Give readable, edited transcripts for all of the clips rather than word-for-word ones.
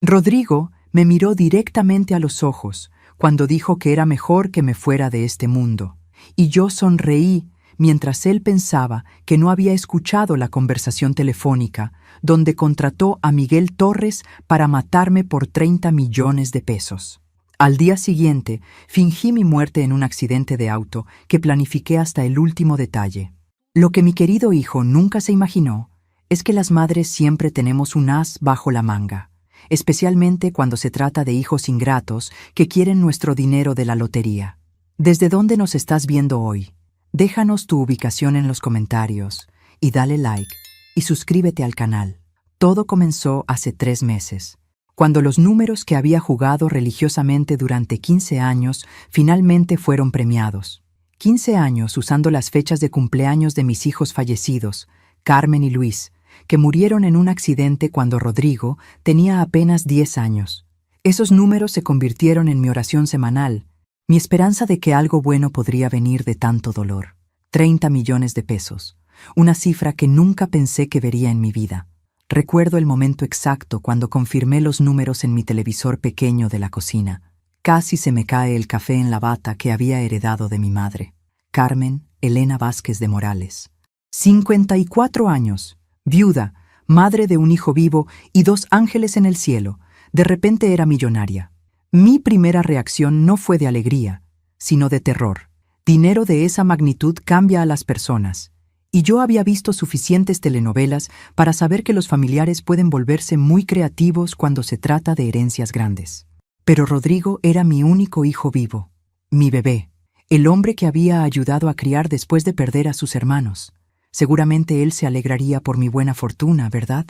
Rodrigo me miró directamente a los ojos cuando dijo que era mejor que me fuera de este mundo, y yo sonreí mientras él pensaba que no había escuchado la conversación telefónica donde contrató a Miguel Torres para matarme por 30 millones de pesos. Al día siguiente, fingí mi muerte en un accidente de auto que planifiqué hasta el último detalle. Lo que mi querido hijo nunca se imaginó es que las madres siempre tenemos un as bajo la manga, especialmente cuando se trata de hijos ingratos que quieren nuestro dinero de la lotería. ¿Desde dónde nos estás viendo hoy? Déjanos tu ubicación en los comentarios y dale like y suscríbete al canal. Todo comenzó hace 3 meses, cuando los números que había jugado religiosamente durante 15 años finalmente fueron premiados. 15 años usando las fechas de cumpleaños de mis hijos fallecidos, Carmen y Luis, que murieron en un accidente cuando Rodrigo tenía apenas 10 años. Esos números se convirtieron en mi oración semanal, mi esperanza de que algo bueno podría venir de tanto dolor. 30 millones de pesos, una cifra que nunca pensé que vería en mi vida. Recuerdo el momento exacto cuando confirmé los números en mi televisor pequeño de la cocina. Casi se me cae el café en la bata que había heredado de mi madre, Carmen Elena Vázquez de Morales. 54 años, viuda, madre de un hijo vivo y 2 ángeles en el cielo. De repente era millonaria. Mi primera reacción no fue de alegría, sino de terror. Dinero de esa magnitud cambia a las personas. Y yo había visto suficientes telenovelas para saber que los familiares pueden volverse muy creativos cuando se trata de herencias grandes. Pero Rodrigo era mi único hijo vivo, mi bebé, el hombre que había ayudado a criar después de perder a sus hermanos. Seguramente él se alegraría por mi buena fortuna, ¿verdad?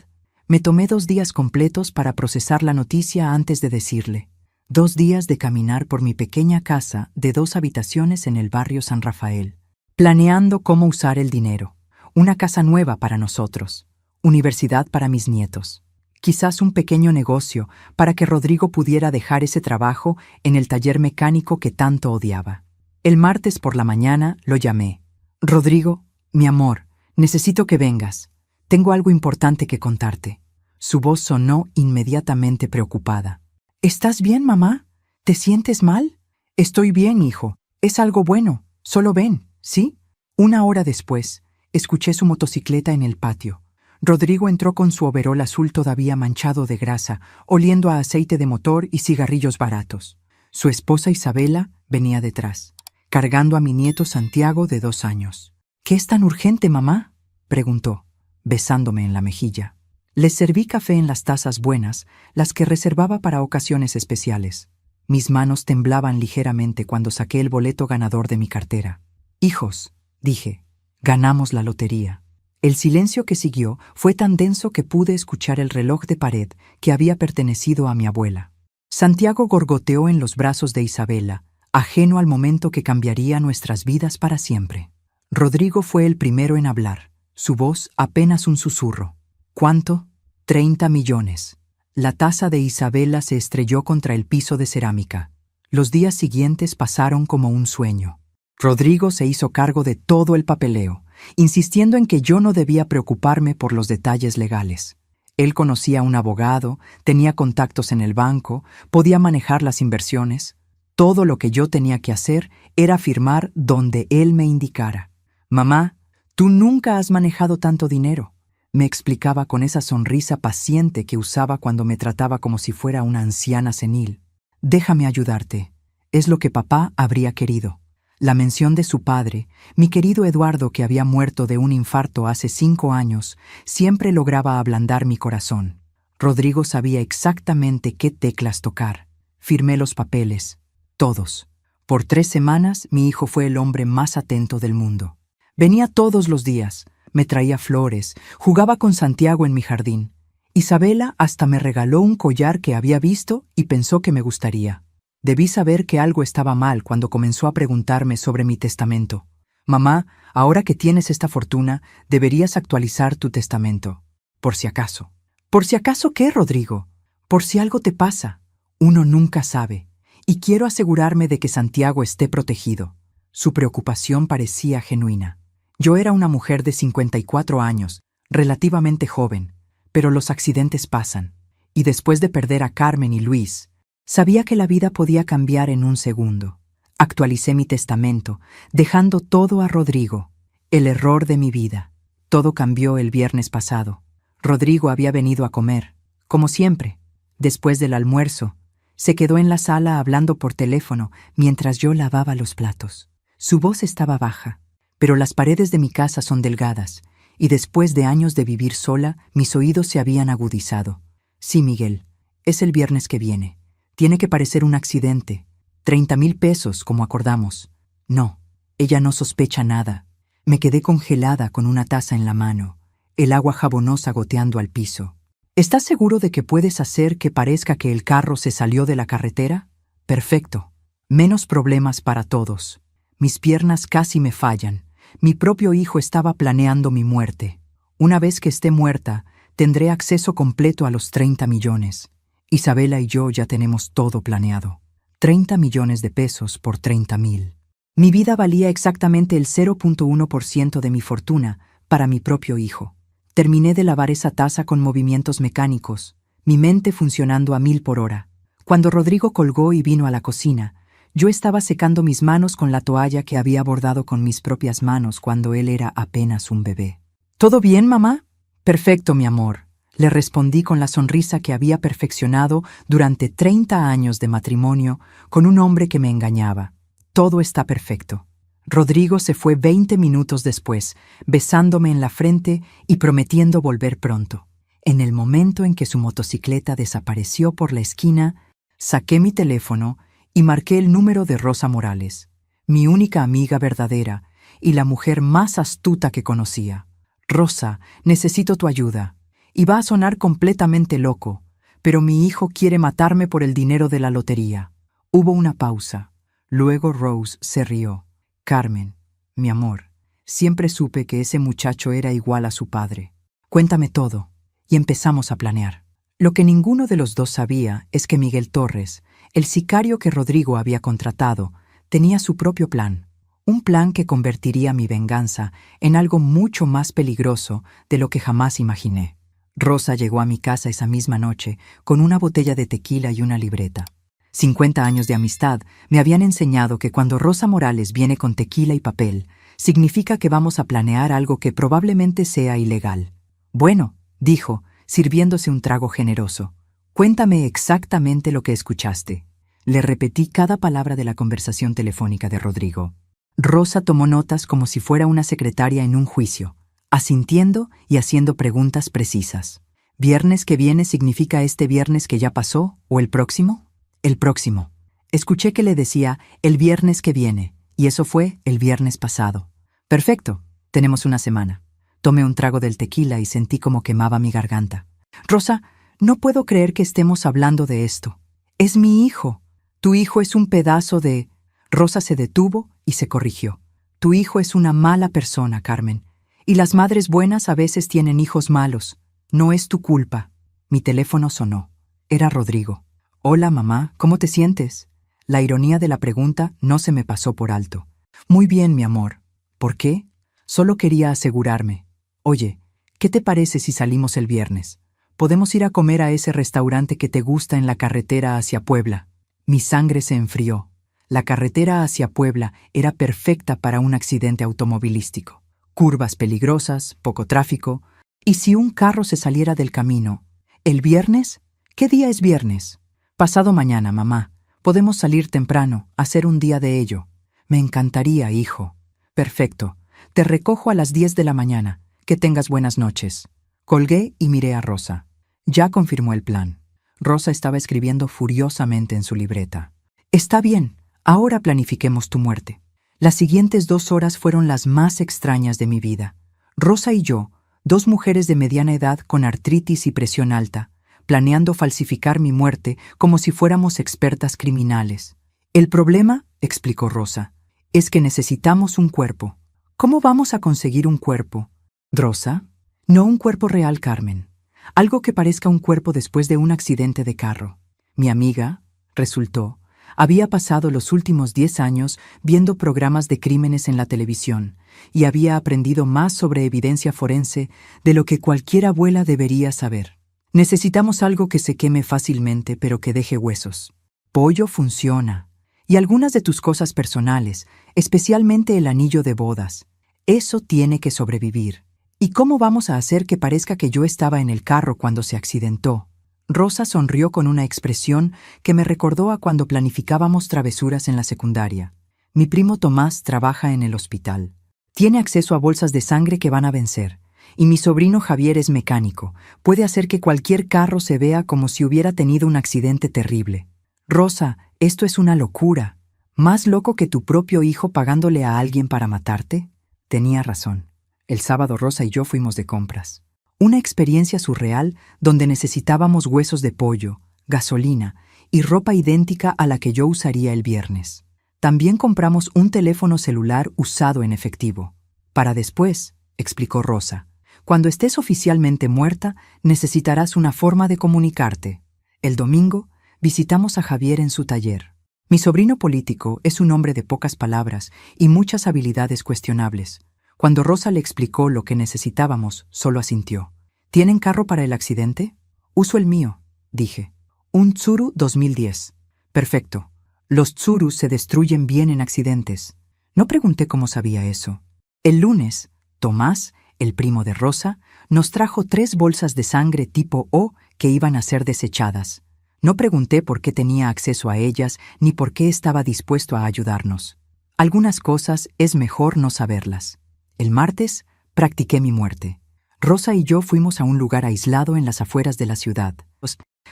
Me tomé 2 días completos para procesar la noticia antes de decirle. 2 días de caminar por mi pequeña casa de 2 habitaciones en el barrio San Rafael, planeando cómo usar el dinero. Una casa nueva para nosotros, universidad para mis nietos, quizás un pequeño negocio para que Rodrigo pudiera dejar ese trabajo en el taller mecánico que tanto odiaba. El martes por la mañana lo llamé. Rodrigo, mi amor, necesito que vengas. Tengo algo importante que contarte. Su voz sonó inmediatamente preocupada. ¿Estás bien, mamá? ¿Te sientes mal? Estoy bien, hijo. Es algo bueno. Solo ven, ¿sí? 1 hora después, escuché su motocicleta en el patio. Rodrigo entró con su overol azul todavía manchado de grasa, oliendo a aceite de motor y cigarrillos baratos. Su esposa Isabela venía detrás, cargando a mi nieto Santiago de 2 años. ¿Qué es tan urgente, mamá?, preguntó, besándome en la mejilla. Les serví café en las tazas buenas, las que reservaba para ocasiones especiales. Mis manos temblaban ligeramente cuando saqué el boleto ganador de mi cartera. Hijos, dije, ganamos la lotería. El silencio que siguió fue tan denso que pude escuchar el reloj de pared que había pertenecido a mi abuela. Santiago gorgoteó en los brazos de Isabela, ajeno al momento que cambiaría nuestras vidas para siempre. Rodrigo fue el primero en hablar, su voz apenas un susurro. ¿Cuánto? 30 millones. La taza de Isabela se estrelló contra el piso de cerámica. Los días siguientes pasaron como un sueño. Rodrigo se hizo cargo de todo el papeleo, insistiendo en que yo no debía preocuparme por los detalles legales. Él conocía a un abogado, tenía contactos en el banco, podía manejar las inversiones. Todo lo que yo tenía que hacer era firmar donde él me indicara. Mamá, tú nunca has manejado tanto dinero, me explicaba con esa sonrisa paciente que usaba cuando me trataba como si fuera una anciana senil. Déjame ayudarte. Es lo que papá habría querido. La mención de su padre, mi querido Eduardo, que había muerto de un infarto hace 5 años, siempre lograba ablandar mi corazón. Rodrigo sabía exactamente qué teclas tocar. Firmé los papeles, todos. Por 3 semanas, mi hijo fue el hombre más atento del mundo. Venía todos los días, me traía flores, jugaba con Santiago en mi jardín. Isabela hasta me regaló un collar que había visto y pensó que me gustaría. Debí saber que algo estaba mal cuando comenzó a preguntarme sobre mi testamento. Mamá, ahora que tienes esta fortuna, deberías actualizar tu testamento. Por si acaso. ¿Por si acaso qué, Rodrigo? Por si algo te pasa. Uno nunca sabe. Y quiero asegurarme de que Santiago esté protegido. Su preocupación parecía genuina. Yo era una mujer de 54 años, relativamente joven, pero los accidentes pasan. Y después de perder a Carmen y Luis, sabía que la vida podía cambiar en un segundo. Actualicé mi testamento, dejando todo a Rodrigo. El error de mi vida. Todo cambió el viernes pasado. Rodrigo había venido a comer, como siempre. Después del almuerzo, se quedó en la sala hablando por teléfono mientras yo lavaba los platos. Su voz estaba baja, pero las paredes de mi casa son delgadas, y después de años de vivir sola, mis oídos se habían agudizado. Sí, Miguel, es el viernes que viene. Tiene que parecer un accidente. 30,000 pesos, como acordamos. No, ella no sospecha nada. Me quedé congelada con una taza en la mano, el agua jabonosa goteando al piso. ¿Estás seguro de que puedes hacer que parezca que el carro se salió de la carretera? Perfecto. Menos problemas para todos. Mis piernas casi me fallan. Mi propio hijo estaba planeando mi muerte. Una vez que esté muerta, tendré acceso completo a los 30 millones. Isabela y yo ya tenemos todo planeado. 30 millones de pesos por 30,000. Mi vida valía exactamente el 0.1% de mi fortuna para mi propio hijo. Terminé de lavar esa taza con movimientos mecánicos, mi mente funcionando a 1000 por hora. Cuando Rodrigo colgó y vino a la cocina, yo estaba secando mis manos con la toalla que había bordado con mis propias manos cuando él era apenas un bebé. ¿Todo bien, mamá? Perfecto, mi amor, le respondí con la sonrisa que había perfeccionado durante 30 años de matrimonio con un hombre que me engañaba. Todo está perfecto. Rodrigo se fue 20 minutos después, besándome en la frente y prometiendo volver pronto. En el momento en que su motocicleta desapareció por la esquina, saqué mi teléfono y marqué el número de Rosa Morales, mi única amiga verdadera y la mujer más astuta que conocía. Rosa, necesito tu ayuda. Y va a sonar completamente loco, pero mi hijo quiere matarme por el dinero de la lotería. Hubo una pausa. Luego Rose se rió. Carmen, mi amor, siempre supe que ese muchacho era igual a su padre. Cuéntame todo. Y empezamos a planear. Lo que ninguno de los dos sabía es que Miguel Torres, el sicario que Rodrigo había contratado, tenía su propio plan. Un plan que convertiría mi venganza en algo mucho más peligroso de lo que jamás imaginé. Rosa llegó a mi casa esa misma noche con una botella de tequila y una libreta. 50 años de amistad me habían enseñado que cuando Rosa Morales viene con tequila y papel, significa que vamos a planear algo que probablemente sea ilegal. Bueno, dijo, sirviéndose un trago generoso. Cuéntame exactamente lo que escuchaste. Le repetí cada palabra de la conversación telefónica de Rodrigo. Rosa tomó notas como si fuera una secretaria en un juicio, asintiendo y haciendo preguntas precisas. ¿Viernes que viene significa este viernes que ya pasó o el próximo? El próximo. Escuché que le decía el viernes que viene, y eso fue el viernes pasado. Perfecto, tenemos una semana. Tomé un trago del tequila y sentí como quemaba mi garganta. Rosa, no puedo creer que estemos hablando de esto. Es mi hijo. Tu hijo es un pedazo de... Rosa se detuvo y se corrigió. Tu hijo es una mala persona, Carmen. Y las madres buenas a veces tienen hijos malos. No es tu culpa. Mi teléfono sonó. Era Rodrigo. Hola, mamá, ¿cómo te sientes? La ironía de la pregunta no se me pasó por alto. Muy bien, mi amor. ¿Por qué? Solo quería asegurarme. Oye, ¿qué te parece si salimos el viernes? Podemos ir a comer a ese restaurante que te gusta en la carretera hacia Puebla. Mi sangre se enfrió. La carretera hacia Puebla era perfecta para un accidente automovilístico. Curvas peligrosas, poco tráfico. ¿Y si un carro se saliera del camino? ¿El viernes? ¿Qué día es viernes? Pasado mañana, mamá. Podemos salir temprano, hacer un día de ello. Me encantaría, hijo. Perfecto. Te recojo a las 10 de la mañana. Que tengas buenas noches. Colgué y miré a Rosa. Ya confirmó el plan. Rosa estaba escribiendo furiosamente en su libreta. Está bien, ahora planifiquemos tu muerte. Las siguientes 2 horas fueron las más extrañas de mi vida. Rosa y yo, 2 mujeres de mediana edad con artritis y presión alta, planeando falsificar mi muerte como si fuéramos expertas criminales. El problema, explicó Rosa, es que necesitamos un cuerpo. ¿Cómo vamos a conseguir un cuerpo? Rosa, no un cuerpo real, Carmen. Algo que parezca un cuerpo después de un accidente de carro. Mi amiga, resultó, había pasado los últimos 10 años viendo programas de crímenes en la televisión y había aprendido más sobre evidencia forense de lo que cualquier abuela debería saber. Necesitamos algo que se queme fácilmente pero que deje huesos. Pollo funciona. Y algunas de tus cosas personales, especialmente el anillo de bodas. Eso tiene que sobrevivir. ¿Y cómo vamos a hacer que parezca que yo estaba en el carro cuando se accidentó? Rosa sonrió con una expresión que me recordó a cuando planificábamos travesuras en la secundaria. Mi primo Tomás trabaja en el hospital. Tiene acceso a bolsas de sangre que van a vencer. Y mi sobrino Javier es mecánico. Puede hacer que cualquier carro se vea como si hubiera tenido un accidente terrible. Rosa, esto es una locura. ¿Más loco que tu propio hijo pagándole a alguien para matarte? Tenía razón. El sábado Rosa y yo fuimos de compras. Una experiencia surreal donde necesitábamos huesos de pollo, gasolina y ropa idéntica a la que yo usaría el viernes. También compramos un teléfono celular usado en efectivo. Para después, explicó Rosa, cuando estés oficialmente muerta, necesitarás una forma de comunicarte. El domingo, visitamos a Javier en su taller. Mi sobrino político es un hombre de pocas palabras y muchas habilidades cuestionables. Cuando Rosa le explicó lo que necesitábamos, solo asintió. ¿Tienen carro para el accidente? Uso el mío, dije. Un Tsuru 2010. Perfecto. Los Tsurus se destruyen bien en accidentes. No pregunté cómo sabía eso. El lunes, Tomás, el primo de Rosa, nos trajo 3 bolsas de sangre tipo O que iban a ser desechadas. No pregunté por qué tenía acceso a ellas ni por qué estaba dispuesto a ayudarnos. Algunas cosas es mejor no saberlas. El martes, practiqué mi muerte. Rosa y yo fuimos a un lugar aislado en las afueras de la ciudad,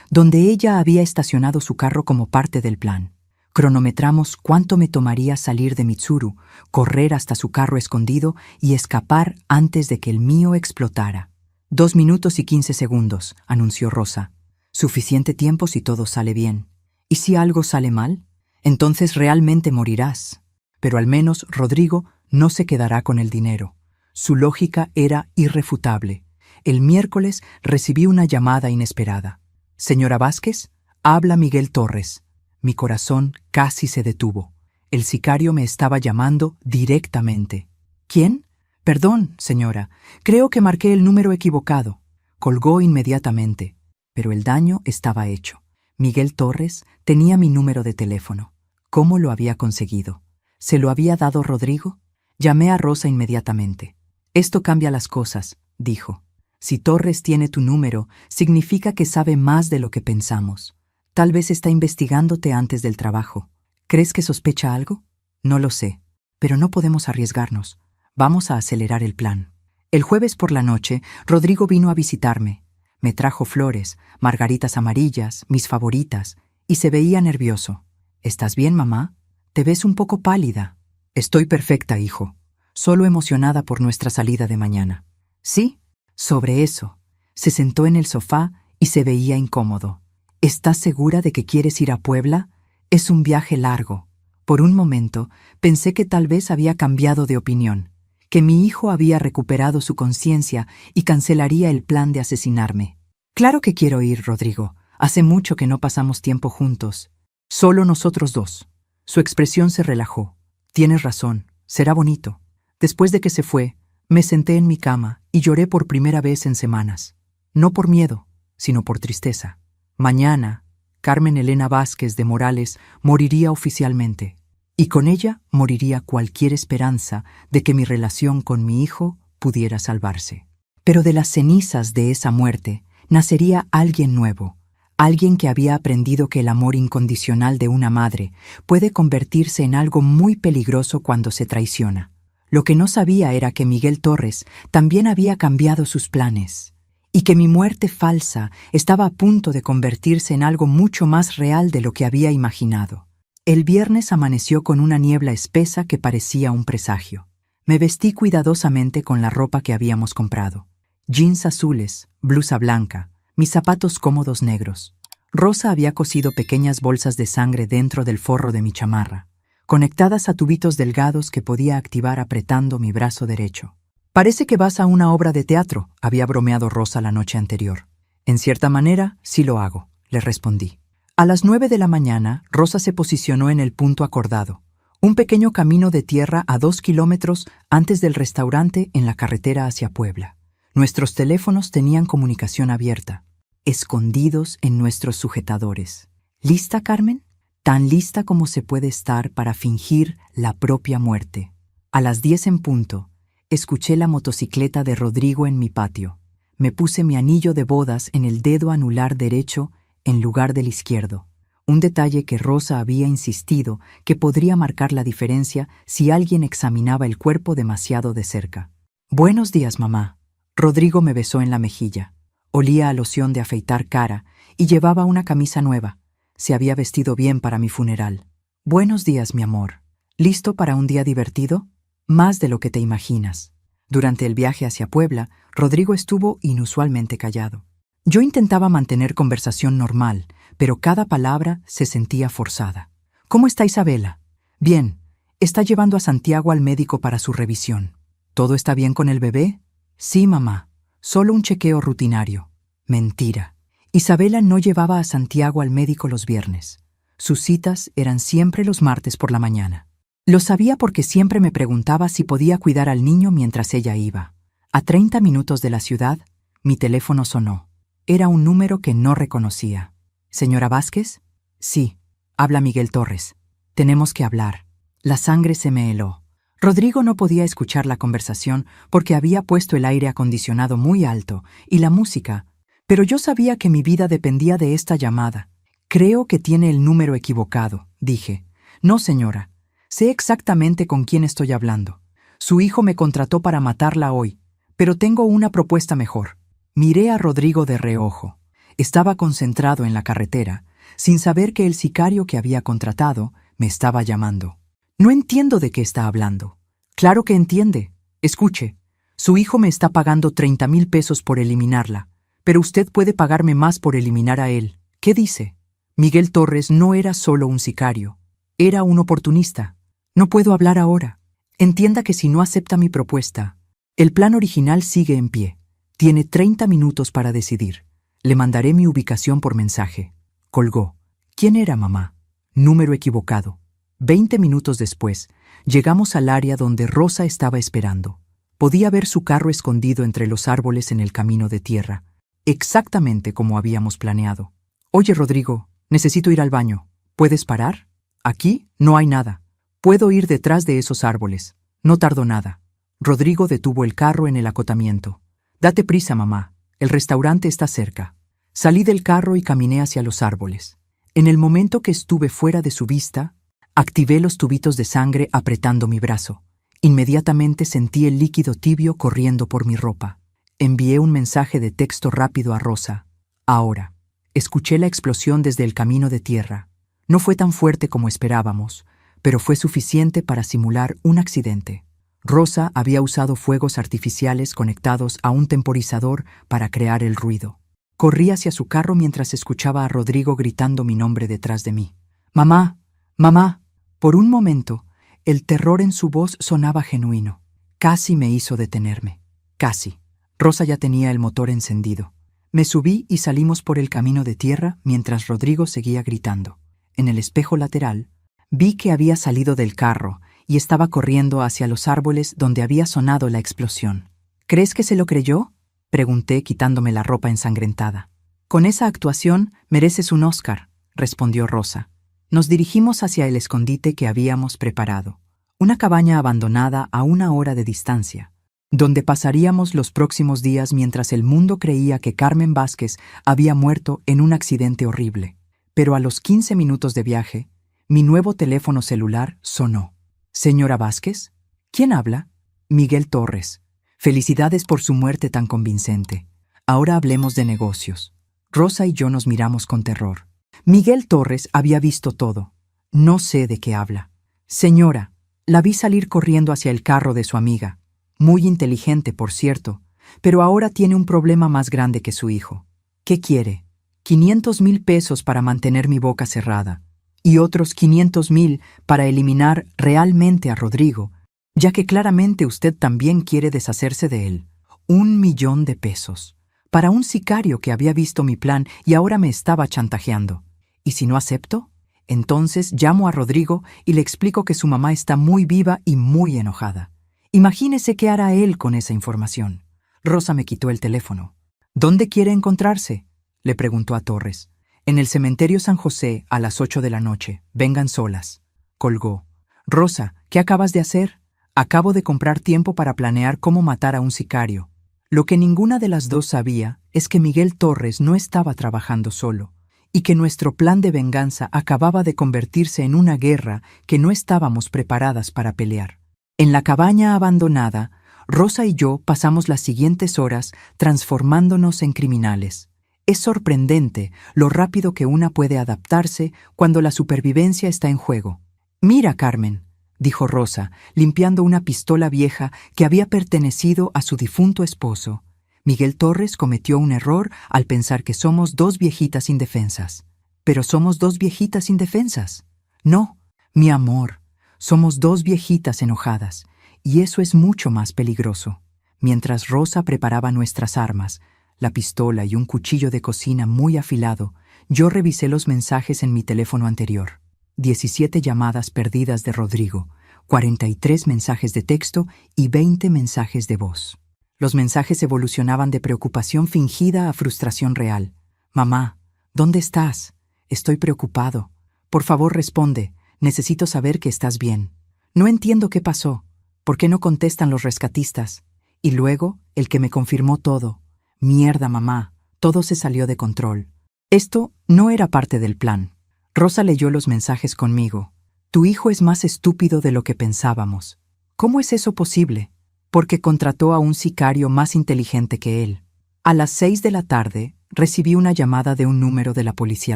donde ella había estacionado su carro como parte del plan. Cronometramos cuánto me tomaría salir de Mitsuru, correr hasta su carro escondido y escapar antes de que el mío explotara. 2 minutos y 15 segundos, anunció Rosa. Suficiente tiempo si todo sale bien. ¿Y si algo sale mal? Entonces realmente morirás. Pero al menos Rodrigo no se quedará con el dinero. Su lógica era irrefutable. El miércoles recibí una llamada inesperada. Señora Vázquez, habla Miguel Torres. Mi corazón casi se detuvo. El sicario me estaba llamando directamente. ¿Quién? Perdón, señora. Creo que marqué el número equivocado. Colgó inmediatamente. Pero el daño estaba hecho. Miguel Torres tenía mi número de teléfono. ¿Cómo lo había conseguido? ¿Se lo había dado Rodrigo? Llamé a Rosa inmediatamente. Esto cambia las cosas, dijo. Si Torres tiene tu número, significa que sabe más de lo que pensamos. Tal vez está investigándote antes del trabajo. ¿Crees que sospecha algo? No lo sé, pero no podemos arriesgarnos. Vamos a acelerar el plan. El jueves por la noche, Rodrigo vino a visitarme. Me trajo flores, margaritas amarillas, mis favoritas, y se veía nervioso. ¿Estás bien, mamá? Te ves un poco pálida. Estoy perfecta, hijo. Solo emocionada por nuestra salida de mañana. ¿Sí? Sobre eso. Se sentó en el sofá y se veía incómodo. ¿Estás segura de que quieres ir a Puebla? Es un viaje largo. Por un momento, pensé que tal vez había cambiado de opinión, que mi hijo había recuperado su conciencia y cancelaría el plan de asesinarme. Claro que quiero ir, Rodrigo. Hace mucho que no pasamos tiempo juntos. Solo nosotros dos. Su expresión se relajó. Tienes razón, será bonito. Después de que se fue, me senté en mi cama y lloré por primera vez en semanas. No por miedo, sino por tristeza. Mañana, Carmen Elena Vázquez de Morales moriría oficialmente, y con ella moriría cualquier esperanza de que mi relación con mi hijo pudiera salvarse. Pero de las cenizas de esa muerte nacería alguien nuevo, alguien que había aprendido que el amor incondicional de una madre puede convertirse en algo muy peligroso cuando se traiciona. Lo que no sabía era que Miguel Torres también había cambiado sus planes, y que mi muerte falsa estaba a punto de convertirse en algo mucho más real de lo que había imaginado. El viernes amaneció con una niebla espesa que parecía un presagio. Me vestí cuidadosamente con la ropa que habíamos comprado. Jeans azules, blusa blanca, mis zapatos cómodos negros. Rosa había cosido pequeñas bolsas de sangre dentro del forro de mi chamarra, conectadas a tubitos delgados que podía activar apretando mi brazo derecho. Parece que vas a una obra de teatro, había bromeado Rosa la noche anterior. En cierta manera, sí lo hago, le respondí. A las 9 de la mañana, Rosa se posicionó en el punto acordado, un pequeño camino de tierra a 2 kilómetros antes del restaurante en la carretera hacia Puebla. Nuestros teléfonos tenían comunicación abierta. escondidos en nuestros sujetadores. ¿Lista, Carmen? Tan lista como se puede estar para fingir la propia muerte. A las 10 en punto, escuché la motocicleta de Rodrigo en mi patio. Me puse mi anillo de bodas en el dedo anular derecho en lugar del izquierdo. Un detalle que Rosa había insistido que podría marcar la diferencia si alguien examinaba el cuerpo demasiado de cerca. «Buenos días, mamá». Rodrigo me besó en la mejilla. Olía a loción de afeitar cara y llevaba una camisa nueva. Se había vestido bien para mi funeral. «Buenos días, mi amor. ¿Listo para un día divertido?» «Más de lo que te imaginas». Durante el viaje hacia Puebla, Rodrigo estuvo inusualmente callado. Yo intentaba mantener conversación normal, pero cada palabra se sentía forzada. «¿Cómo está Isabela?» «Bien. Está llevando a Santiago al médico para su revisión». «¿Todo está bien con el bebé?» «Sí, mamá. Solo un chequeo rutinario». Mentira. Isabela no llevaba a Santiago al médico los viernes. Sus citas eran siempre los martes por la mañana. Lo sabía porque siempre me preguntaba si podía cuidar al niño mientras ella iba. A 30 minutos de la ciudad, mi teléfono sonó. Era un número que no reconocía. «¿Señora Vázquez?» «Sí. Habla Miguel Torres. Tenemos que hablar». La sangre se me heló. Rodrigo no podía escuchar la conversación porque había puesto el aire acondicionado muy alto y la música, pero yo sabía que mi vida dependía de esta llamada. «Creo que tiene el número equivocado», dije. «No, señora. Sé exactamente con quién estoy hablando. Su hijo me contrató para matarla hoy, pero tengo una propuesta mejor». Miré a Rodrigo de reojo. Estaba concentrado en la carretera, sin saber que el sicario que había contratado me estaba llamando. «No entiendo de qué está hablando». «Claro que entiende. Escuche, su hijo me está pagando 30,000 pesos por eliminarla, pero usted puede pagarme más por eliminar a él». «¿Qué dice?» Miguel Torres no era solo un sicario, era un oportunista. «No puedo hablar ahora. Entienda que si no acepta mi propuesta, el plan original sigue en pie. Tiene 30 minutos para decidir. Le mandaré mi ubicación por mensaje». Colgó. ¿Quién era, mamá? Número equivocado. 20 minutos después, llegamos al área donde Rosa estaba esperando. Podía ver su carro escondido entre los árboles en el camino de tierra, exactamente como habíamos planeado. «Oye, Rodrigo, necesito ir al baño. ¿Puedes parar? Aquí no hay nada. Puedo ir detrás de esos árboles. No tardo nada». Rodrigo detuvo el carro en el acotamiento. «Date prisa, mamá. El restaurante está cerca». Salí del carro y caminé hacia los árboles. En el momento que estuve fuera de su vista, activé los tubitos de sangre apretando mi brazo. Inmediatamente sentí el líquido tibio corriendo por mi ropa. Envié un mensaje de texto rápido a Rosa. «Ahora». Escuché la explosión desde el camino de tierra. No fue tan fuerte como esperábamos, pero fue suficiente para simular un accidente. Rosa había usado fuegos artificiales conectados a un temporizador para crear el ruido. Corrí hacia su carro mientras escuchaba a Rodrigo gritando mi nombre detrás de mí. «Mamá, mamá». Por un momento, el terror en su voz sonaba genuino. Casi me hizo detenerme. Casi. Rosa ya tenía el motor encendido. Me subí y salimos por el camino de tierra mientras Rodrigo seguía gritando. En el espejo lateral, vi que había salido del carro y estaba corriendo hacia los árboles donde había sonado la explosión. «¿Crees que se lo creyó?», pregunté quitándome la ropa ensangrentada. «Con esa actuación mereces un Oscar», respondió Rosa. Nos dirigimos hacia el escondite que habíamos preparado, una cabaña abandonada a 1 hora de distancia, donde pasaríamos los próximos días mientras el mundo creía que Carmen Vázquez había muerto en un accidente horrible. Pero a los 15 minutos de viaje, mi nuevo teléfono celular sonó. «¿Señora Vázquez? ¿Quién habla?» «Miguel Torres. Felicidades por su muerte tan convincente. Ahora hablemos de negocios». Rosa y yo nos miramos con terror. Miguel Torres había visto todo. «No sé de qué habla». «Señora, la vi salir corriendo hacia el carro de su amiga. Muy inteligente, por cierto, pero ahora tiene un problema más grande que su hijo». «¿Qué quiere?» 500,000 pesos para mantener mi boca cerrada y otros 500,000 para eliminar realmente a Rodrigo, ya que claramente usted también quiere deshacerse de él. 1,000,000 de pesos. Para un sicario que había visto mi plan y ahora me estaba chantajeando. ¿Y si no acepto? Entonces llamo a Rodrigo y le explico que su mamá está muy viva y muy enojada. Imagínese qué hará él con esa información». Rosa me quitó el teléfono. «¿Dónde quiere encontrarse?» le preguntó a Torres. En el cementerio San José, a las 8 de la noche. Vengan solas. Colgó. Rosa, ¿qué acabas de hacer? Acabo de comprar tiempo para planear cómo matar a un sicario. Lo que ninguna de las dos sabía es que Miguel Torres no estaba trabajando solo, y que nuestro plan de venganza acababa de convertirse en una guerra que no estábamos preparadas para pelear. En la cabaña abandonada, Rosa y yo pasamos las siguientes horas transformándonos en criminales. Es sorprendente lo rápido que una puede adaptarse cuando la supervivencia está en juego. «Mira, Carmen», dijo Rosa, limpiando una pistola vieja que había pertenecido a su difunto esposo. Miguel Torres cometió un error al pensar que somos dos viejitas indefensas. ¿Pero somos dos viejitas indefensas? No, mi amor, somos dos viejitas enojadas, y eso es mucho más peligroso. Mientras Rosa preparaba nuestras armas, la pistola y un cuchillo de cocina muy afilado, yo revisé los mensajes en mi teléfono anterior. 17 llamadas perdidas de Rodrigo, 43 mensajes de texto y 20 mensajes de voz. Los mensajes evolucionaban de preocupación fingida a frustración real. «Mamá, ¿dónde estás? Estoy preocupado. Por favor, responde. Necesito saber que estás bien. No entiendo qué pasó. ¿Por qué no contestan los rescatistas?» Y luego, el que me confirmó todo. «Mierda, mamá. Todo se salió de control». Esto no era parte del plan. Rosa leyó los mensajes conmigo. «Tu hijo es más estúpido de lo que pensábamos». «¿Cómo es eso posible?» «Porque contrató a un sicario más inteligente que él». A las 6 de la tarde, recibí una llamada de un número de la policía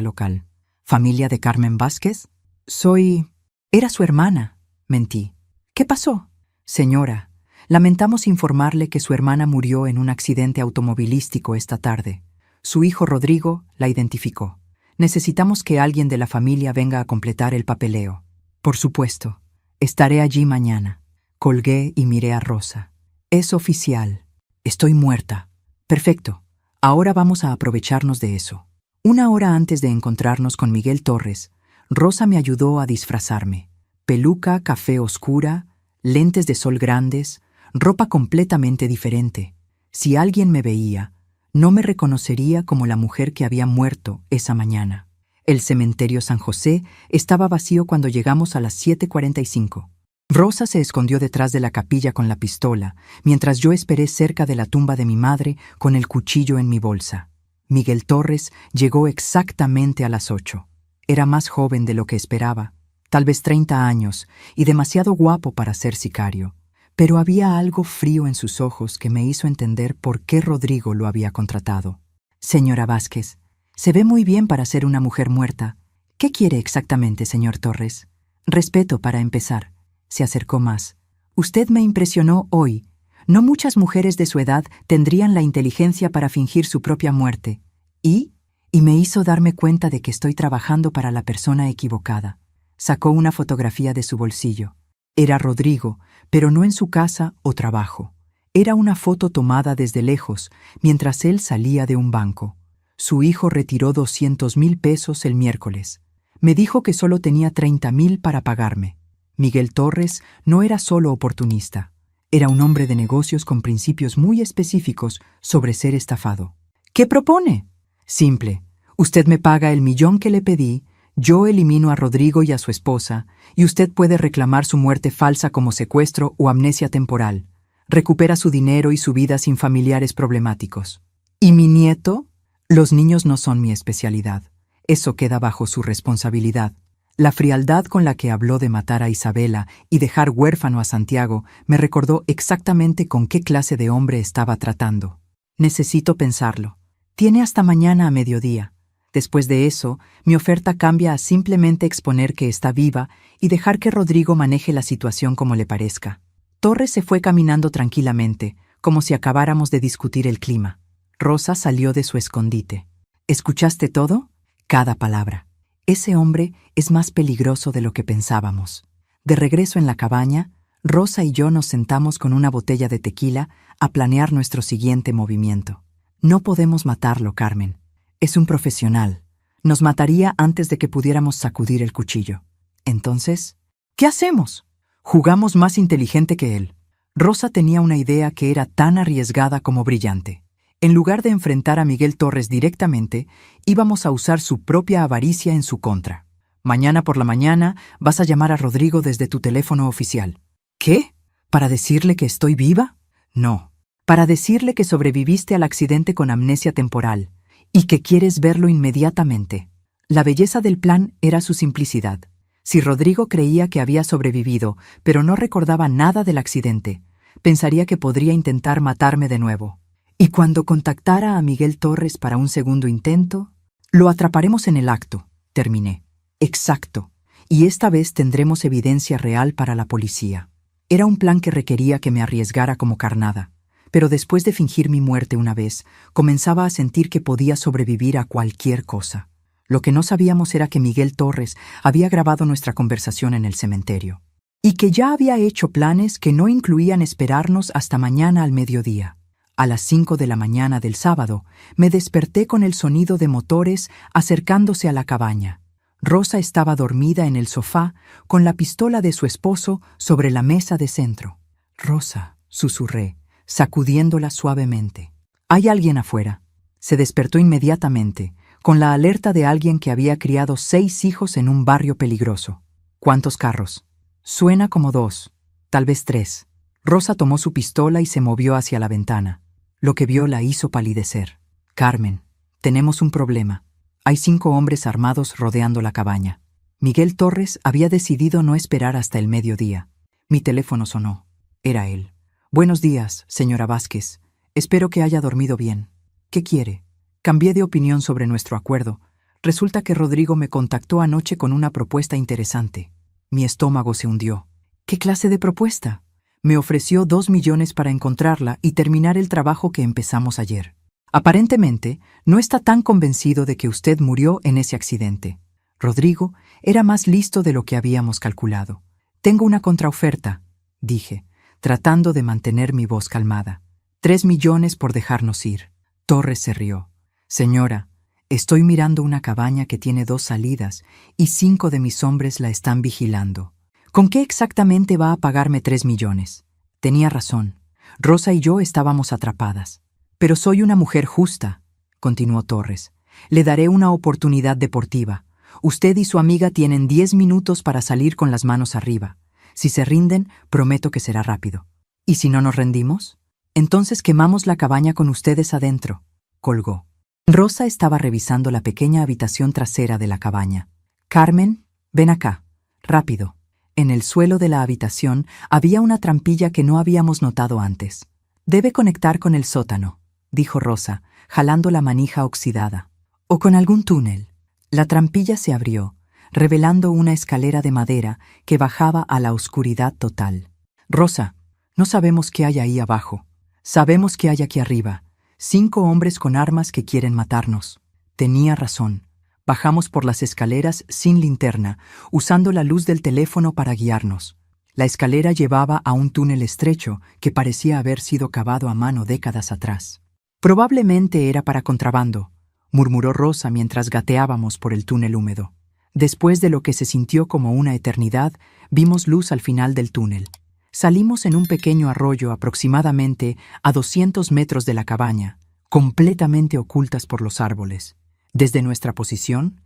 local. «¿Familia de Carmen Vázquez?» «Soy...» «Era su hermana». Mentí. «¿Qué pasó?» «Señora, lamentamos informarle que su hermana murió en un accidente automovilístico esta tarde. Su hijo Rodrigo la identificó. Necesitamos que alguien de la familia venga a completar el papeleo». «Por supuesto. Estaré allí mañana». Colgué y miré a Rosa. «Es oficial. Estoy muerta». «Perfecto. Ahora vamos a aprovecharnos de eso». Una hora antes de encontrarnos con Miguel Torres, Rosa me ayudó a disfrazarme. Peluca café oscura, lentes de sol grandes, ropa completamente diferente. Si alguien me veía, no me reconocería como la mujer que había muerto esa mañana. El cementerio San José estaba vacío cuando llegamos a las 7:45. Rosa se escondió detrás de la capilla con la pistola, mientras yo esperé cerca de la tumba de mi madre con el cuchillo en mi bolsa. Miguel Torres llegó exactamente a las 8. Era más joven de lo que esperaba, tal vez 30 años, y demasiado guapo para ser sicario. Pero había algo frío en sus ojos que me hizo entender por qué Rodrigo lo había contratado. «Señora Vázquez, se ve muy bien para ser una mujer muerta. ¿Qué quiere exactamente, señor Torres?» «Respeto para empezar». Se acercó más. «Usted me impresionó hoy. No muchas mujeres de su edad tendrían la inteligencia para fingir su propia muerte. Y me hizo darme cuenta de que estoy trabajando para la persona equivocada». Sacó una fotografía de su bolsillo. Era Rodrigo, pero no en su casa o trabajo. Era una foto tomada desde lejos, mientras él salía de un banco. Su hijo retiró 200,000 pesos el miércoles. Me dijo que solo tenía 30,000 para pagarme. Miguel Torres no era solo oportunista. Era un hombre de negocios con principios muy específicos sobre ser estafado. «¿Qué propone?» «Simple. Usted me paga el 1,000,000 que le pedí, yo elimino a Rodrigo y a su esposa, y usted puede reclamar su muerte falsa como secuestro o amnesia temporal. Recupera su dinero y su vida sin familiares problemáticos». «¿Y mi nieto?» «Los niños no son mi especialidad. Eso queda bajo su responsabilidad». La frialdad con la que habló de matar a Isabela y dejar huérfano a Santiago me recordó exactamente con qué clase de hombre estaba tratando. «Necesito pensarlo. Tiene hasta mañana a mediodía. Después de eso, mi oferta cambia a simplemente exponer que está viva y dejar que Rodrigo maneje la situación como le parezca». Torres se fue caminando tranquilamente, como si acabáramos de discutir el clima. Rosa salió de su escondite. «¿Escuchaste todo?» «Cada palabra. Ese hombre es más peligroso de lo que pensábamos». De regreso en la cabaña, Rosa y yo nos sentamos con una botella de tequila a planear nuestro siguiente movimiento. «No podemos matarlo, Carmen. Es un profesional. Nos mataría antes de que pudiéramos sacudir el cuchillo. Entonces, ¿qué hacemos? Jugamos más inteligente que él». Rosa tenía una idea que era tan arriesgada como brillante. En lugar de enfrentar a Miguel Torres directamente, íbamos a usar su propia avaricia en su contra. Mañana por la mañana vas a llamar a Rodrigo desde tu teléfono oficial. ¿Qué? ¿Para decirle que estoy viva? No. Para decirle que sobreviviste al accidente con amnesia temporal y que quieres verlo inmediatamente. La belleza del plan era su simplicidad. Si Rodrigo creía que había sobrevivido, pero no recordaba nada del accidente, pensaría que podría intentar matarme de nuevo. Y cuando contactara a Miguel Torres para un segundo intento, lo atraparemos en el acto, terminé. Exacto. Y esta vez tendremos evidencia real para la policía. Era un plan que requería que me arriesgara como carnada. Pero después de fingir mi muerte una vez, comenzaba a sentir que podía sobrevivir a cualquier cosa. Lo que no sabíamos era que Miguel Torres había grabado nuestra conversación en el cementerio. Y que ya había hecho planes que no incluían esperarnos hasta mañana al mediodía. A las 5 de la mañana del sábado, me desperté con el sonido de motores acercándose a la cabaña. Rosa estaba dormida en el sofá, con la pistola de su esposo sobre la mesa de centro. «Rosa», susurré, sacudiéndola suavemente. «Hay alguien afuera». Se despertó inmediatamente, con la alerta de alguien que había criado 6 hijos en un barrio peligroso. «¿Cuántos carros?» «Suena como 2, tal vez 3». Rosa tomó su pistola y se movió hacia la ventana. Lo que vio la hizo palidecer. «Carmen, tenemos un problema. Hay 5 hombres armados rodeando la cabaña». Miguel Torres había decidido no esperar hasta el mediodía. Mi teléfono sonó. Era él. «Buenos días, señora Vázquez. Espero que haya dormido bien. ¿Qué quiere?» Cambié de opinión sobre nuestro acuerdo. Resulta que Rodrigo me contactó anoche con una propuesta interesante. Mi estómago se hundió. «¿Qué clase de propuesta?» Me ofreció 2 millones para encontrarla y terminar el trabajo que empezamos ayer. Aparentemente, no está tan convencido de que usted murió en ese accidente. Rodrigo era más listo de lo que habíamos calculado. «Tengo una contraoferta», dije, tratando de mantener mi voz calmada. 3 millones por dejarnos ir. Torres se rió. «Señora, estoy mirando una cabaña que tiene 2 salidas y 5 de mis hombres la están vigilando. ¿Con qué exactamente va a pagarme 3 millones? Tenía razón. Rosa y yo estábamos atrapadas. Pero soy una mujer justa», continuó Torres. «Le daré una oportunidad deportiva. Usted y su amiga tienen 10 minutos para salir con las manos arriba. Si se rinden, prometo que será rápido. ¿Y si no nos rendimos? Entonces quemamos la cabaña con ustedes adentro». Colgó. Rosa estaba revisando la pequeña habitación trasera de la cabaña. «Carmen, ven acá. Rápido». En el suelo de la habitación había una trampilla que no habíamos notado antes. «Debe conectar con el sótano», dijo Rosa, jalando la manija oxidada. «O con algún túnel». La trampilla se abrió, revelando una escalera de madera que bajaba a la oscuridad total. «Rosa, no sabemos qué hay ahí abajo. Sabemos qué hay aquí arriba. 5 hombres con armas que quieren matarnos». Tenía razón. Bajamos por las escaleras sin linterna, usando la luz del teléfono para guiarnos. La escalera llevaba a un túnel estrecho que parecía haber sido cavado a mano décadas atrás. «Probablemente era para contrabando», murmuró Rosa mientras gateábamos por el túnel húmedo. Después de lo que se sintió como una eternidad, vimos luz al final del túnel. Salimos en un pequeño arroyo aproximadamente a 200 metros de la cabaña, completamente ocultas por los árboles. Desde nuestra posición,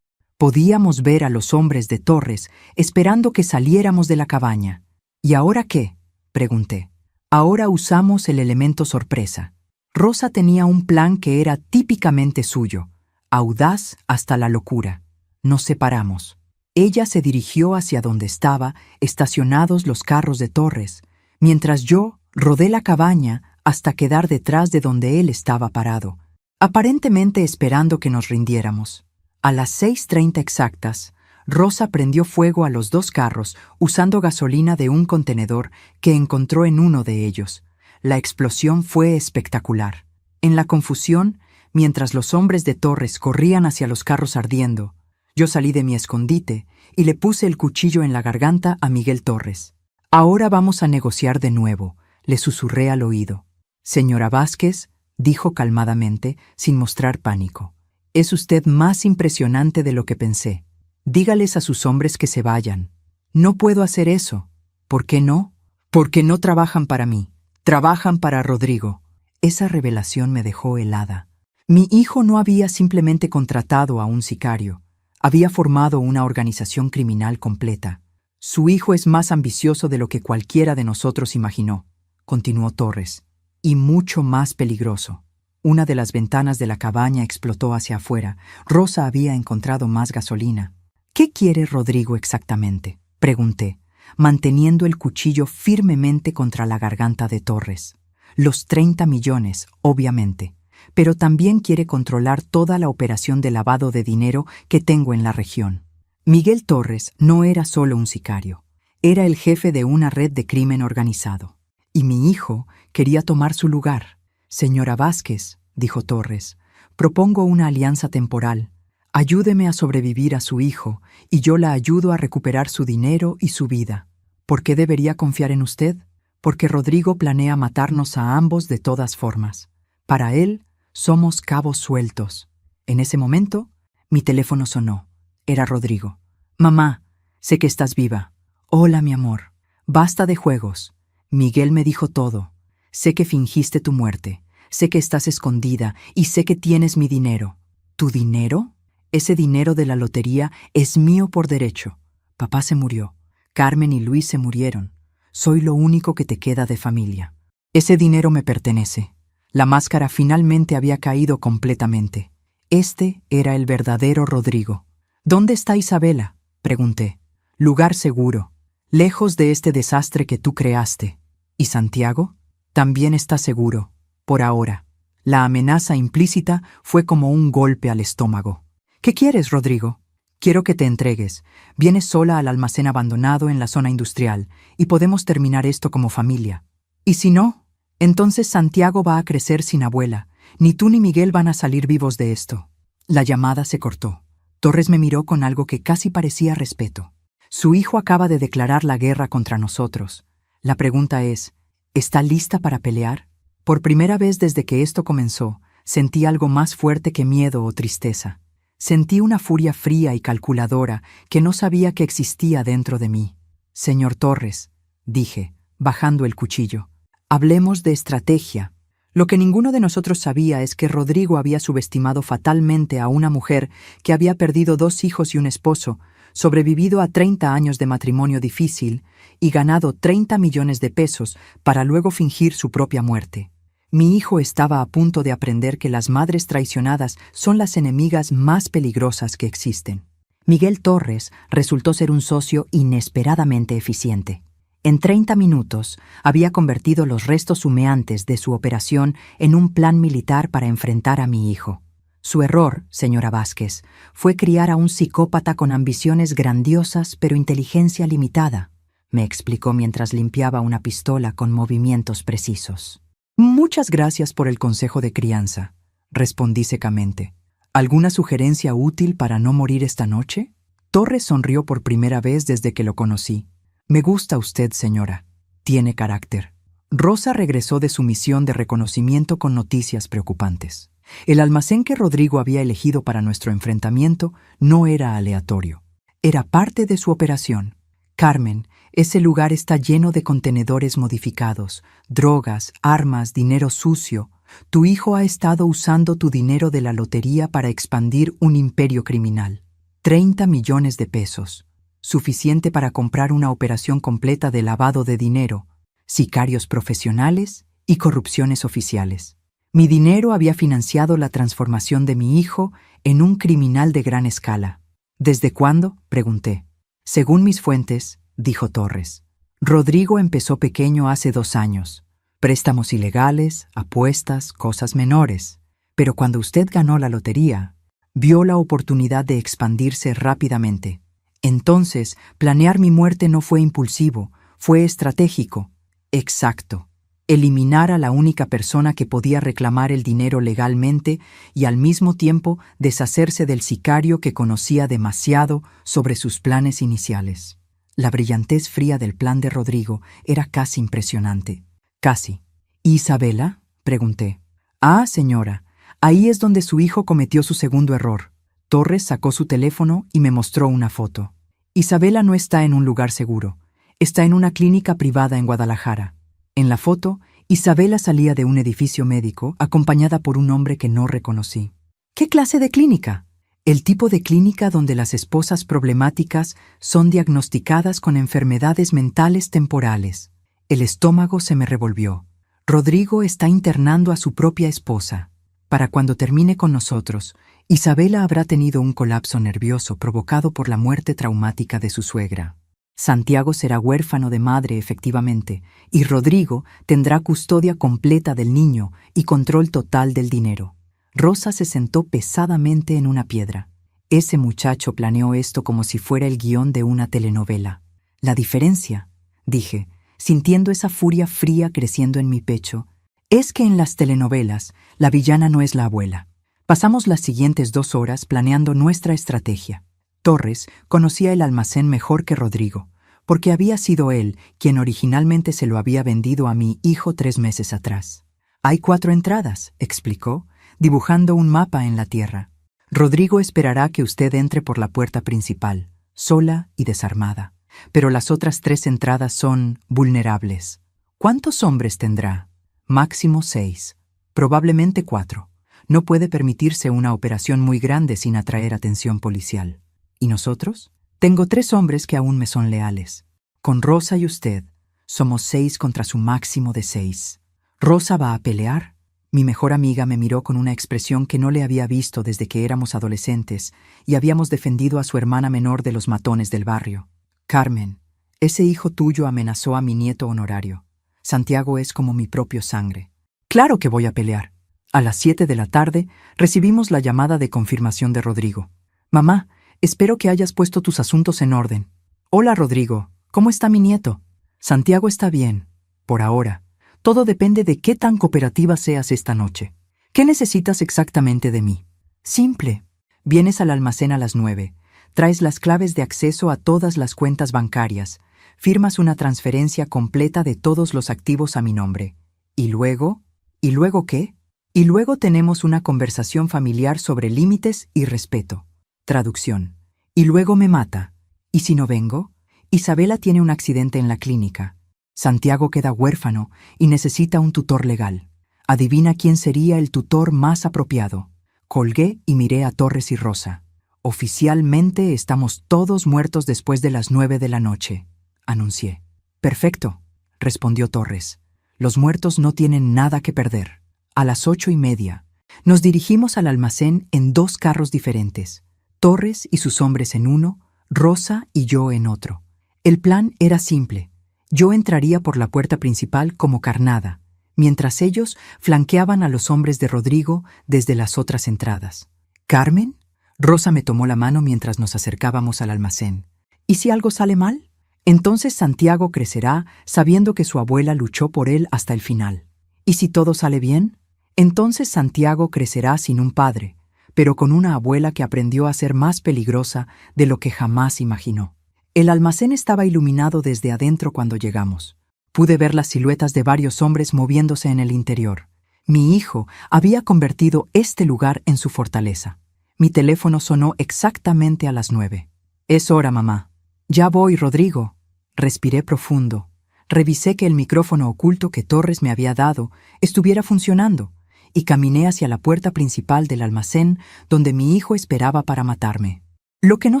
podíamos ver a los hombres de Torres esperando que saliéramos de la cabaña. «¿Y ahora qué?», pregunté. «Ahora usamos el elemento sorpresa». Rosa tenía un plan que era típicamente suyo, audaz hasta la locura. Nos separamos. Ella se dirigió hacia donde estaba estacionados los carros de Torres, mientras yo rodé la cabaña hasta quedar detrás de donde él estaba parado, aparentemente esperando que nos rindiéramos. A las 6:30 exactas, Rosa prendió fuego a los 2 carros usando gasolina de un contenedor que encontró en uno de ellos. La explosión fue espectacular. En la confusión, mientras los hombres de Torres corrían hacia los carros ardiendo, yo salí de mi escondite y le puse el cuchillo en la garganta a Miguel Torres. «Ahora vamos a negociar de nuevo», le susurré al oído. «Señora Vázquez», dijo calmadamente, sin mostrar pánico, «es usted más impresionante de lo que pensé. Dígales a sus hombres que se vayan». «No puedo hacer eso». «¿Por qué no?» «Porque no trabajan para mí. Trabajan para Rodrigo. Esa revelación me dejó helada. Mi hijo no había simplemente contratado a un sicario, había formado una organización criminal completa. Su hijo es más ambicioso de lo que cualquiera de nosotros imaginó, continuó Torres, y mucho más peligroso. Una de las ventanas de la cabaña explotó hacia afuera. Rosa había encontrado más gasolina. ¿Qué quiere Rodrigo exactamente?, pregunté, manteniendo el cuchillo firmemente contra la garganta de Torres. Los 30 millones, obviamente, pero también quiere controlar toda la operación de lavado de dinero que tengo en la región. Miguel Torres no era solo un sicario, era el jefe de una red de crimen organizado. Y mi hijo quería tomar su lugar. Señora Vázquez, dijo Torres, propongo una alianza temporal. Ayúdeme a sobrevivir a su hijo y yo la ayudo a recuperar su dinero y su vida. ¿Por qué debería confiar en usted? Porque Rodrigo planea matarnos a ambos de todas formas. Para él, somos cabos sueltos. En ese momento, mi teléfono sonó. Era Rodrigo. Mamá, sé que estás viva. Hola, mi amor. Basta de juegos. Miguel me dijo todo. Sé que fingiste tu muerte. Sé que estás escondida y sé que tienes mi dinero. ¿Tu dinero? Ese dinero de la lotería es mío por derecho. Papá se murió. Carmen y Luis se murieron. Soy lo único que te queda de familia. Ese dinero me pertenece. La máscara finalmente había caído completamente. Este era el verdadero Rodrigo. ¿Dónde está Isabela?, pregunté. Lugar seguro, lejos de este desastre que tú creaste. ¿Y Santiago? También está seguro, por ahora. La amenaza implícita fue como un golpe al estómago. ¿Qué quieres, Rodrigo? Quiero que te entregues. Vienes sola al almacén abandonado en la zona industrial y podemos terminar esto como familia. ¿Y si no? Entonces Santiago va a crecer sin abuela. Ni tú ni Miguel van a salir vivos de esto. La llamada se cortó. Torres me miró con algo que casi parecía respeto. Su hijo acaba de declarar la guerra contra nosotros. La pregunta es, ¿está lista para pelear? Por primera vez desde que esto comenzó, sentí algo más fuerte que miedo o tristeza. Sentí una furia fría y calculadora que no sabía que existía dentro de mí. Señor Torres, dije, bajando el cuchillo, hablemos de estrategia. Lo que ninguno de nosotros sabía es que Rodrigo había subestimado fatalmente a una mujer que había perdido 2 hijos y un esposo, sobrevivido a 30 años de matrimonio difícil y ganado 30 millones de pesos para luego fingir su propia muerte. Mi hijo estaba a punto de aprender que las madres traicionadas son las enemigas más peligrosas que existen. Miguel Torres resultó ser un socio inesperadamente eficiente. En 30 minutos había convertido los restos humeantes de su operación en un plan militar para enfrentar a mi hijo. Su error, señora Vázquez, fue criar a un psicópata con ambiciones grandiosas pero inteligencia limitada, me explicó mientras limpiaba una pistola con movimientos precisos. Muchas gracias por el consejo de crianza, respondí secamente. ¿Alguna sugerencia útil para no morir esta noche? Torres sonrió por primera vez desde que lo conocí. Me gusta usted, señora. Tiene carácter. Rosa regresó de su misión de reconocimiento con noticias preocupantes. El almacén que Rodrigo había elegido para nuestro enfrentamiento no era aleatorio. Era parte de su operación. Carmen, ese lugar está lleno de contenedores modificados, drogas, armas, dinero sucio. Tu hijo ha estado usando tu dinero de la lotería para expandir un imperio criminal. 30 millones de pesos. Suficiente para comprar una operación completa de lavado de dinero, sicarios profesionales y corrupciones oficiales. Mi dinero había financiado la transformación de mi hijo en un criminal de gran escala. ¿Desde cuándo?, pregunté. Según mis fuentes, dijo Torres, Rodrigo empezó pequeño hace 2 años. Préstamos ilegales, apuestas, cosas menores. Pero cuando usted ganó la lotería, vio la oportunidad de expandirse rápidamente. Entonces, planear mi muerte no fue impulsivo, fue estratégico. Exacto. Eliminar a la única persona que podía reclamar el dinero legalmente y al mismo tiempo deshacerse del sicario que conocía demasiado sobre sus planes iniciales. La brillantez fría del plan de Rodrigo era casi impresionante. Casi. ¿Y Isabela?, pregunté. Ah, señora, ahí es donde su hijo cometió su segundo error. Torres sacó su teléfono y me mostró una foto. Isabela no está en un lugar seguro. Está en una clínica privada en Guadalajara. En la foto, Isabela salía de un edificio médico acompañada por un hombre que no reconocí. ¿Qué clase de clínica? El tipo de clínica donde las esposas problemáticas son diagnosticadas con enfermedades mentales temporales. El estómago se me revolvió. Rodrigo está internando a su propia esposa. Para cuando termine con nosotros, Isabela habrá tenido un colapso nervioso provocado por la muerte traumática de su suegra. Santiago será huérfano de madre, efectivamente, y Rodrigo tendrá custodia completa del niño y control total del dinero. Rosa se sentó pesadamente en una piedra. Ese muchacho planeó esto como si fuera el guión de una telenovela. La diferencia, dije, sintiendo esa furia fría creciendo en mi pecho, es que en las telenovelas la villana no es la abuela. Pasamos las siguientes 2 horas planeando nuestra estrategia. Torres conocía el almacén mejor que Rodrigo, porque había sido él quien originalmente se lo había vendido a mi hijo 3 meses atrás. Hay 4 entradas, explicó, dibujando un mapa en la tierra. Rodrigo esperará que usted entre por la puerta principal, sola y desarmada. Pero las otras 3 entradas son vulnerables. ¿Cuántos hombres tendrá? Máximo 6. Probablemente 4. No puede permitirse una operación muy grande sin atraer atención policial. ¿Y nosotros? Tengo 3 hombres que aún me son leales. Con Rosa y usted, somos 6 contra su máximo de 6. ¿Rosa va a pelear? Mi mejor amiga me miró con una expresión que no le había visto desde que éramos adolescentes y habíamos defendido a su hermana menor de los matones del barrio. Carmen, ese hijo tuyo amenazó a mi nieto honorario. Santiago es como mi propio sangre. Claro que voy a pelear. A las 7 de la tarde recibimos la llamada de confirmación de Rodrigo. Mamá, espero que hayas puesto tus asuntos en orden. Hola, Rodrigo. ¿Cómo está mi nieto? Santiago está bien. Por ahora. Todo depende de qué tan cooperativa seas esta noche. ¿Qué necesitas exactamente de mí? Simple. Vienes al almacén a las 9. Traes las claves de acceso a todas las cuentas bancarias. Firmas una transferencia completa de todos los activos a mi nombre. ¿Y luego? ¿Y luego qué? Y luego tenemos una conversación familiar sobre límites y respeto. Traducción. Y luego me mata. ¿Y si no vengo? Isabela tiene un accidente en la clínica. Santiago queda huérfano y necesita un tutor legal. Adivina quién sería el tutor más apropiado. Colgué y miré a Torres y Rosa. Oficialmente estamos todos muertos después de las 9 de la noche, anuncié. Perfecto, respondió Torres. Los muertos no tienen nada que perder. A las 8:30, nos dirigimos al almacén en 2 carros diferentes. Torres y sus hombres en uno, Rosa y yo en otro. El plan era simple. Yo entraría por la puerta principal como carnada, mientras ellos flanqueaban a los hombres de Rodrigo desde las otras entradas. ¿Carmen? Rosa me tomó la mano mientras nos acercábamos al almacén. ¿Y si algo sale mal? Entonces Santiago crecerá sabiendo que su abuela luchó por él hasta el final. ¿Y si todo sale bien? Entonces Santiago crecerá sin un padre, pero con una abuela que aprendió a ser más peligrosa de lo que jamás imaginó. El almacén estaba iluminado desde adentro cuando llegamos. Pude ver las siluetas de varios hombres moviéndose en el interior. Mi hijo había convertido este lugar en su fortaleza. Mi teléfono sonó exactamente a las 9. Es hora, mamá. Ya voy, Rodrigo. Respiré profundo. Revisé que el micrófono oculto que Torres me había dado estuviera funcionando y caminé hacia la puerta principal del almacén donde mi hijo esperaba para matarme. Lo que no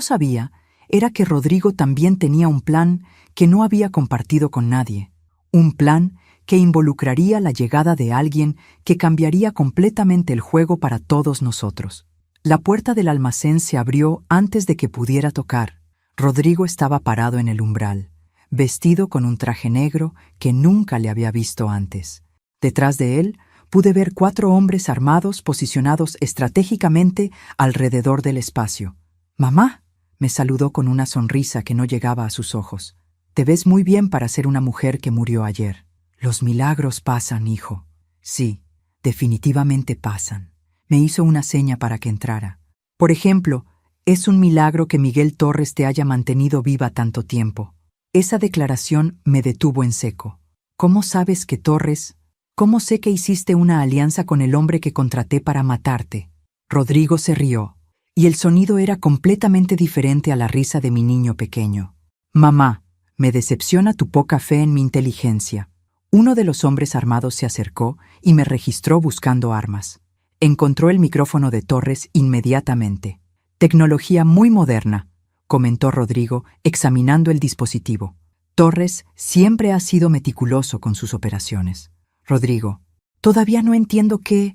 sabía era que Rodrigo también tenía un plan que no había compartido con nadie. Un plan que involucraría la llegada de alguien que cambiaría completamente el juego para todos nosotros. La puerta del almacén se abrió antes de que pudiera tocar. Rodrigo estaba parado en el umbral, vestido con un traje negro que nunca le había visto antes. Detrás de él pude ver 4 hombres armados posicionados estratégicamente alrededor del espacio. «Mamá», me saludó con una sonrisa que no llegaba a sus ojos. «Te ves muy bien para ser una mujer que murió ayer». «Los milagros pasan, hijo». «Sí, definitivamente pasan». Me hizo una seña para que entrara. «Por ejemplo, es un milagro que Miguel Torres te haya mantenido viva tanto tiempo». Esa declaración me detuvo en seco. «¿Cómo sabes que Torres? ¿Cómo sé que hiciste una alianza con el hombre que contraté para matarte?» Rodrigo se rió, y el sonido era completamente diferente a la risa de mi niño pequeño. «Mamá, me decepciona tu poca fe en mi inteligencia. Uno de los hombres armados se acercó y me registró buscando armas. Encontró el micrófono de Torres inmediatamente. Tecnología muy moderna, comentó Rodrigo, examinando el dispositivo. Torres siempre ha sido meticuloso con sus operaciones. Rodrigo, todavía no entiendo qué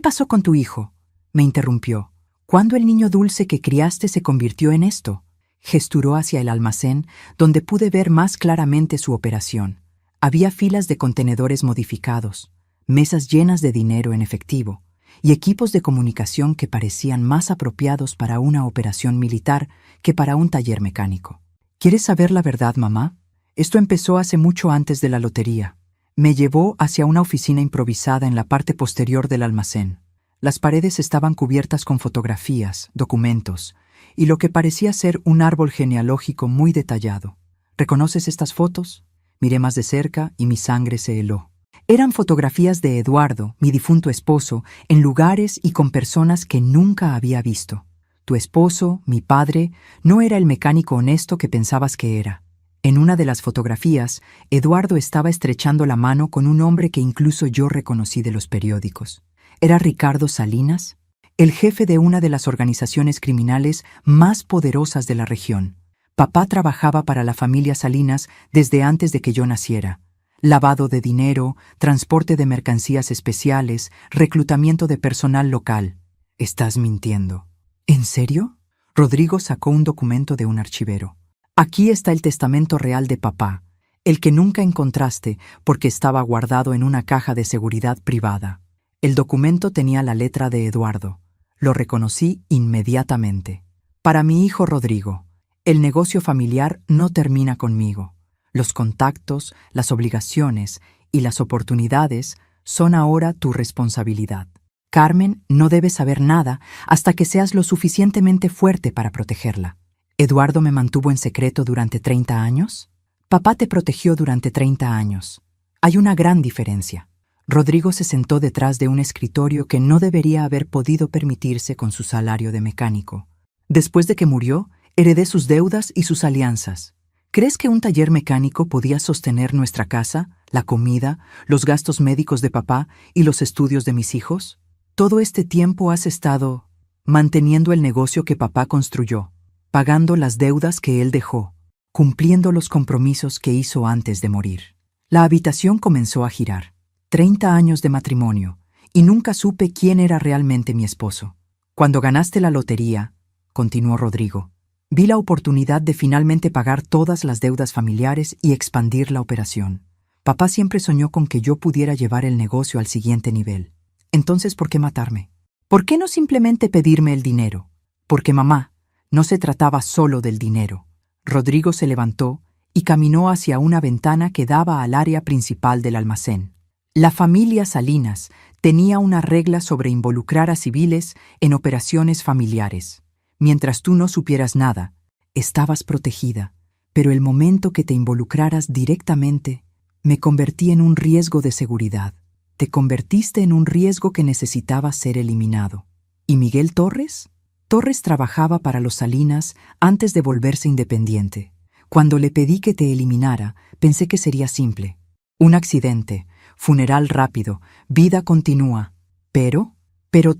pasó con tu hijo, me interrumpió. ¿Cuándo el niño dulce que criaste se convirtió en esto? Gesturó hacia el almacén, donde pude ver más claramente su operación. Había filas de contenedores modificados, mesas llenas de dinero en efectivo y equipos de comunicación que parecían más apropiados para una operación militar que para un taller mecánico. ¿Quieres saber la verdad, mamá? Esto empezó hace mucho antes de la lotería. Me llevó hacia una oficina improvisada en la parte posterior del almacén. Las paredes estaban cubiertas con fotografías, documentos y lo que parecía ser un árbol genealógico muy detallado. ¿Reconoces estas fotos? Miré más de cerca y mi sangre se heló. Eran fotografías de Eduardo, mi difunto esposo, en lugares y con personas que nunca había visto. Tu esposo, mi padre, no era el mecánico honesto que pensabas que era. En una de las fotografías, Eduardo estaba estrechando la mano con un hombre que incluso yo reconocí de los periódicos. ¿Era Ricardo Salinas? El jefe de una de las organizaciones criminales más poderosas de la región. Papá trabajaba para la familia Salinas desde antes de que yo naciera. Lavado de dinero, transporte de mercancías especiales, reclutamiento de personal local. Estás mintiendo. ¿En serio? Rodrigo sacó un documento de un archivero. Aquí está el testamento real de papá, el que nunca encontraste porque estaba guardado en una caja de seguridad privada. El documento tenía la letra de Eduardo. Lo reconocí inmediatamente. Para mi hijo Rodrigo, el negocio familiar no termina conmigo. Los contactos, las obligaciones y las oportunidades son ahora tu responsabilidad. Carmen no debe saber nada hasta que seas lo suficientemente fuerte para protegerla. ¿Eduardo me mantuvo en secreto durante 30 años? Papá te protegió durante 30 años. Hay una gran diferencia. Rodrigo se sentó detrás de un escritorio que no debería haber podido permitirse con su salario de mecánico. Después de que murió, heredé sus deudas y sus alianzas. ¿Crees que un taller mecánico podía sostener nuestra casa, la comida, los gastos médicos de papá y los estudios de mis hijos? Todo este tiempo has estado manteniendo el negocio que papá construyó, pagando las deudas que él dejó, cumpliendo los compromisos que hizo antes de morir. La habitación comenzó a girar. 30 años de matrimonio, y nunca supe quién era realmente mi esposo. Cuando ganaste la lotería, continuó Rodrigo, vi la oportunidad de finalmente pagar todas las deudas familiares y expandir la operación. Papá siempre soñó con que yo pudiera llevar el negocio al siguiente nivel. Entonces, ¿por qué matarme? ¿Por qué no simplemente pedirme el dinero? Porque mamá, no se trataba solo del dinero. Rodrigo se levantó y caminó hacia una ventana que daba al área principal del almacén. La familia Salinas tenía una regla sobre involucrar a civiles en operaciones familiares. Mientras tú no supieras nada, estabas protegida, pero el momento que te involucraras directamente, me convertí en un riesgo de seguridad. Te convertiste en un riesgo que necesitaba ser eliminado. ¿Y Miguel Torres? Torres trabajaba para los Salinas antes de volverse independiente. Cuando le pedí que te eliminara, pensé que sería simple. Un accidente, funeral rápido, vida continúa. Pero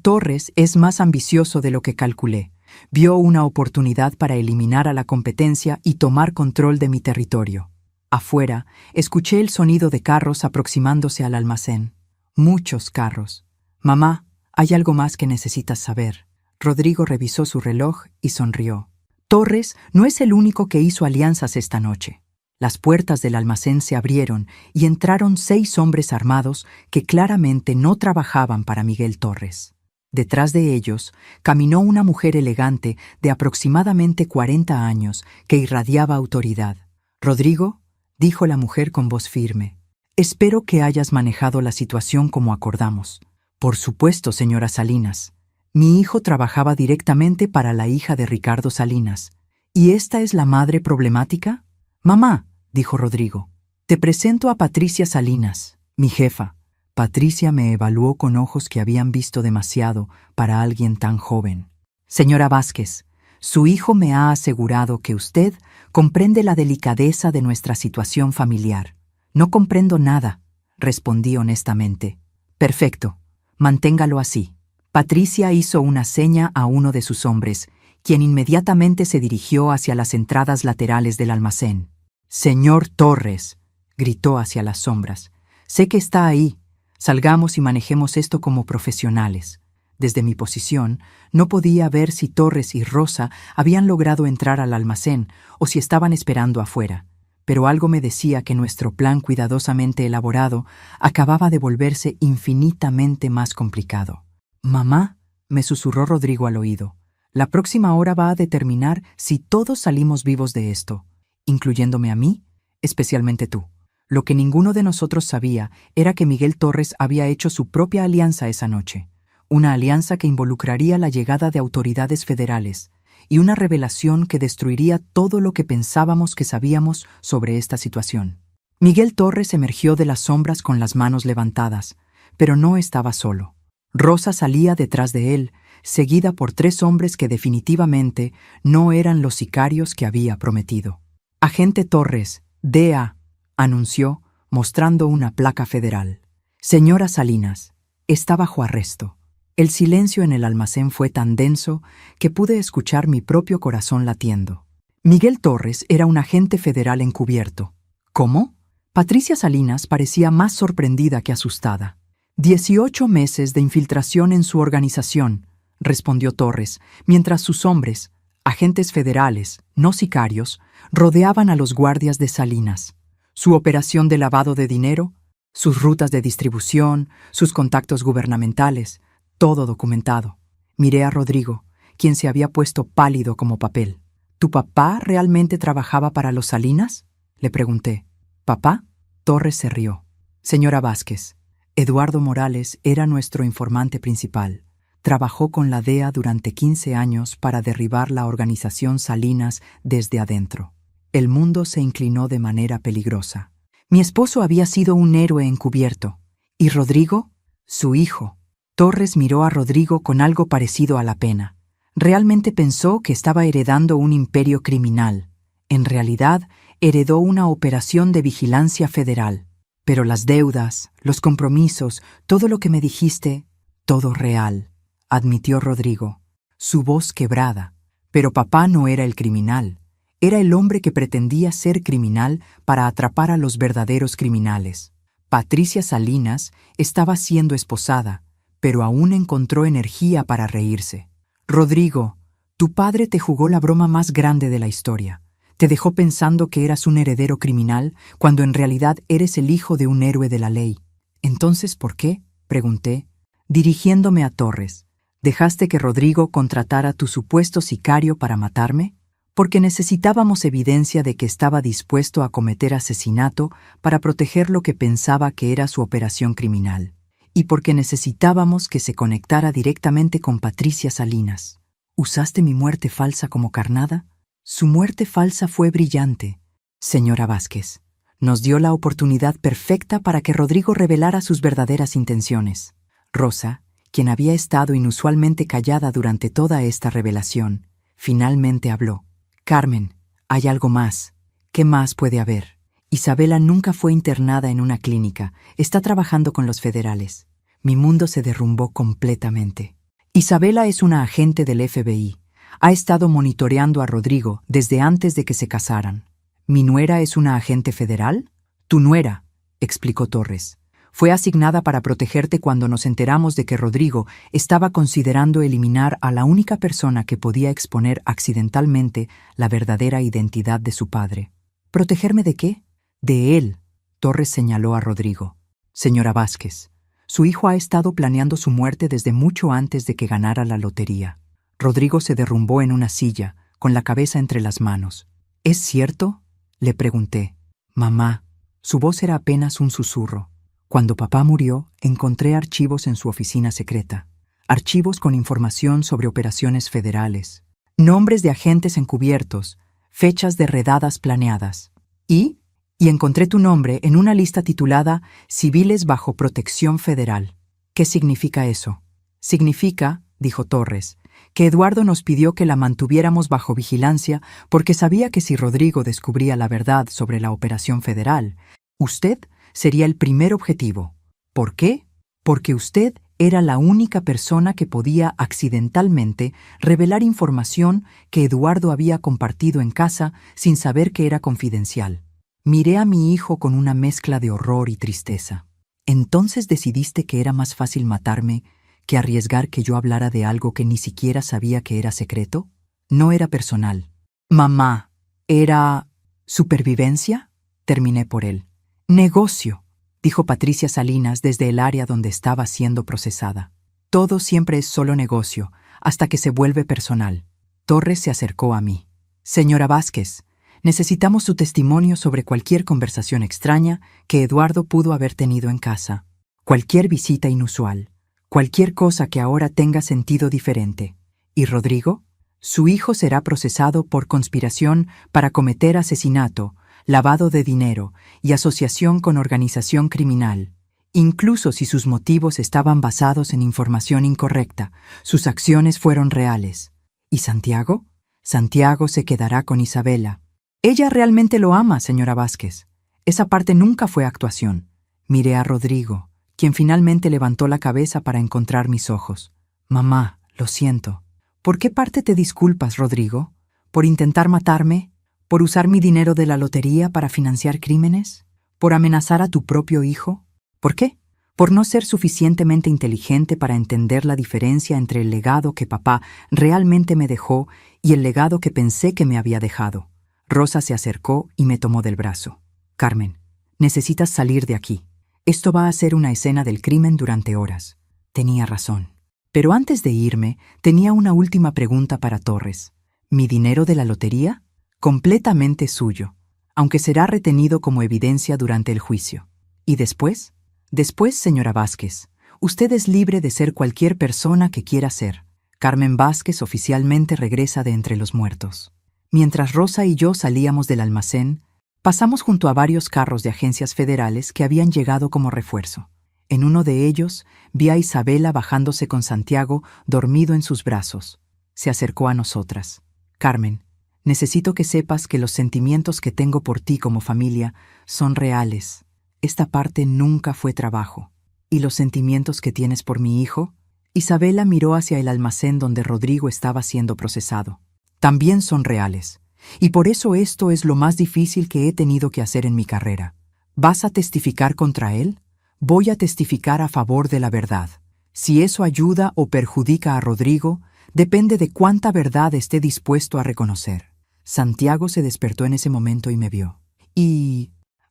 Torres es más ambicioso de lo que calculé. Vio una oportunidad para eliminar a la competencia y tomar control de mi territorio. Afuera, escuché el sonido de carros aproximándose al almacén. Muchos carros. Mamá, hay algo más que necesitas saber. Rodrigo revisó su reloj y sonrió. Torres no es el único que hizo alianzas esta noche. Las puertas del almacén se abrieron y entraron 6 hombres armados que claramente no trabajaban para Miguel Torres. Detrás de ellos caminó una mujer elegante de aproximadamente 40 años que irradiaba autoridad. «Rodrigo», dijo la mujer con voz firme, «espero que hayas manejado la situación como acordamos». «Por supuesto, señora Salinas. Mi hijo trabajaba directamente para la hija de Ricardo Salinas. ¿Y esta es la madre problemática?» «Mamá», dijo Rodrigo, «te presento a Patricia Salinas, mi jefa». Patricia me evaluó con ojos que habían visto demasiado para alguien tan joven. «Señora Vázquez, su hijo me ha asegurado que usted comprende la delicadeza de nuestra situación familiar». «No comprendo nada», respondí honestamente. Perfecto, manténgalo así. Patricia hizo una seña a uno de sus hombres, quien inmediatamente se dirigió hacia las entradas laterales del almacén. «Señor Torres», gritó hacia las sombras, «sé que está ahí. Salgamos y manejemos esto como profesionales». Desde mi posición, no podía ver si Torres y Rosa habían logrado entrar al almacén o si estaban esperando afuera, pero algo me decía que nuestro plan cuidadosamente elaborado acababa de volverse infinitamente más complicado. «Mamá», me susurró Rodrigo al oído, «la próxima hora va a determinar si todos salimos vivos de esto, incluyéndome a mí, especialmente tú». Lo que ninguno de nosotros sabía era que Miguel Torres había hecho su propia alianza esa noche. Una alianza que involucraría la llegada de autoridades federales y una revelación que destruiría todo lo que pensábamos que sabíamos sobre esta situación. Miguel Torres emergió de las sombras con las manos levantadas, pero no estaba solo. Rosa salía detrás de él, seguida por 3 hombres que definitivamente no eran los sicarios que había prometido. «Agente Torres, DA», anunció, mostrando una placa federal. «Señora Salinas, está bajo arresto». El silencio en el almacén fue tan denso que pude escuchar mi propio corazón latiendo. Miguel Torres era un agente federal encubierto. ¿Cómo? Patricia Salinas parecía más sorprendida que asustada. 18 meses de infiltración en su organización, respondió Torres, mientras sus hombres, agentes federales, no sicarios, rodeaban a los guardias de Salinas. Su operación de lavado de dinero, sus rutas de distribución, sus contactos gubernamentales, todo documentado. Miré a Rodrigo, quien se había puesto pálido como papel. ¿Tu papá realmente trabajaba para los Salinas?, le pregunté. ¿Papá? Torres se rió. Señora Vázquez, Eduardo Morales era nuestro informante principal. Trabajó con la DEA durante 15 años para derribar la organización Salinas desde adentro. El mundo se inclinó de manera peligrosa. Mi esposo había sido un héroe encubierto. ¿Y Rodrigo? Su hijo. Torres miró a Rodrigo con algo parecido a la pena. Realmente pensó que estaba heredando un imperio criminal. En realidad, heredó una operación de vigilancia federal. Pero las deudas, los compromisos, todo lo que me dijiste, todo real, admitió Rodrigo, su voz quebrada. Pero papá no era el criminal. Era el hombre que pretendía ser criminal para atrapar a los verdaderos criminales. Patricia Salinas estaba siendo esposada, pero aún encontró energía para reírse. Rodrigo, tu padre te jugó la broma más grande de la historia. Te dejó pensando que eras un heredero criminal cuando en realidad eres el hijo de un héroe de la ley. ¿Entonces por qué?, pregunté, dirigiéndome a Torres. ¿Dejaste que Rodrigo contratara a tu supuesto sicario para matarme? Porque necesitábamos evidencia de que estaba dispuesto a cometer asesinato para proteger lo que pensaba que era su operación criminal. Y porque necesitábamos que se conectara directamente con Patricia Salinas. ¿Usaste mi muerte falsa como carnada? Su muerte falsa fue brillante, señora Vázquez. Nos dio la oportunidad perfecta para que Rodrigo revelara sus verdaderas intenciones. Rosa, quien había estado inusualmente callada durante toda esta revelación, finalmente habló. Carmen, hay algo más. ¿Qué más puede haber? Isabela nunca fue internada en una clínica. Está trabajando con los federales. Mi mundo se derrumbó completamente. Isabela es una agente del FBI. Ha estado monitoreando a Rodrigo desde antes de que se casaran. ¿Mi nuera es una agente federal? Tu nuera, explicó Torres. Fue asignada para protegerte cuando nos enteramos de que Rodrigo estaba considerando eliminar a la única persona que podía exponer accidentalmente la verdadera identidad de su padre. ¿Protegerme de qué? De él, Torres señaló a Rodrigo. Señora Vázquez, su hijo ha estado planeando su muerte desde mucho antes de que ganara la lotería. Rodrigo se derrumbó en una silla, con la cabeza entre las manos. ¿Es cierto?, le pregunté. Mamá, su voz era apenas un susurro. Cuando papá murió, encontré archivos en su oficina secreta. Archivos con información sobre operaciones federales, nombres de agentes encubiertos, fechas de redadas planeadas. Y encontré tu nombre en una lista titulada Civiles bajo protección federal. ¿Qué significa eso? Significa, dijo Torres, que Eduardo nos pidió que la mantuviéramos bajo vigilancia porque sabía que si Rodrigo descubría la verdad sobre la operación federal, usted sería el primer objetivo. ¿Por qué? Porque usted era la única persona que podía accidentalmente revelar información que Eduardo había compartido en casa sin saber que era confidencial. Miré a mi hijo con una mezcla de horror y tristeza. ¿Entonces decidiste que era más fácil matarme que arriesgar que yo hablara de algo que ni siquiera sabía que era secreto? No era personal. Mamá, ¿era supervivencia? Terminé por él. Negocio, dijo Patricia Salinas desde el área donde estaba siendo procesada. Todo siempre es solo negocio, hasta que se vuelve personal. Torres se acercó a mí. Señora Vázquez, necesitamos su testimonio sobre cualquier conversación extraña que Eduardo pudo haber tenido en casa. Cualquier visita inusual. Cualquier cosa que ahora tenga sentido diferente. ¿Y Rodrigo? Su hijo será procesado por conspiración para cometer asesinato, lavado de dinero y asociación con organización criminal. Incluso si sus motivos estaban basados en información incorrecta, sus acciones fueron reales. ¿Y Santiago? Santiago se quedará con Isabela. Ella realmente lo ama, señora Vázquez. Esa parte nunca fue actuación. Miré a Rodrigo, quien finalmente levantó la cabeza para encontrar mis ojos. Mamá, lo siento. ¿Por qué parte te disculpas, Rodrigo? ¿Por intentar matarme? ¿Por usar mi dinero de la lotería para financiar crímenes? ¿Por amenazar a tu propio hijo? ¿Por qué? ¿Por no ser suficientemente inteligente para entender la diferencia entre el legado que papá realmente me dejó y el legado que pensé que me había dejado? Rosa se acercó y me tomó del brazo. Carmen, necesitas salir de aquí. Esto va a ser una escena del crimen durante horas. Tenía razón. Pero antes de irme, tenía una última pregunta para Torres. ¿Mi dinero de la lotería? Completamente suyo, aunque será retenido como evidencia durante el juicio. ¿Y después? Después, señora Vázquez, usted es libre de ser cualquier persona que quiera ser. Carmen Vázquez oficialmente regresa de entre los muertos. Mientras Rosa y yo salíamos del almacén, pasamos junto a varios carros de agencias federales que habían llegado como refuerzo. En uno de ellos vi a Isabela bajándose con Santiago dormido en sus brazos. Se acercó a nosotras. Carmen, necesito que sepas que los sentimientos que tengo por ti como familia son reales. Esta parte nunca fue trabajo. ¿Y los sentimientos que tienes por mi hijo? Isabela miró hacia el almacén donde Rodrigo estaba siendo procesado. También son reales. Y por eso esto es lo más difícil que he tenido que hacer en mi carrera. ¿Vas a testificar contra él? Voy a testificar a favor de la verdad. Si eso ayuda o perjudica a Rodrigo, depende de cuánta verdad esté dispuesto a reconocer. Santiago se despertó en ese momento y me vio.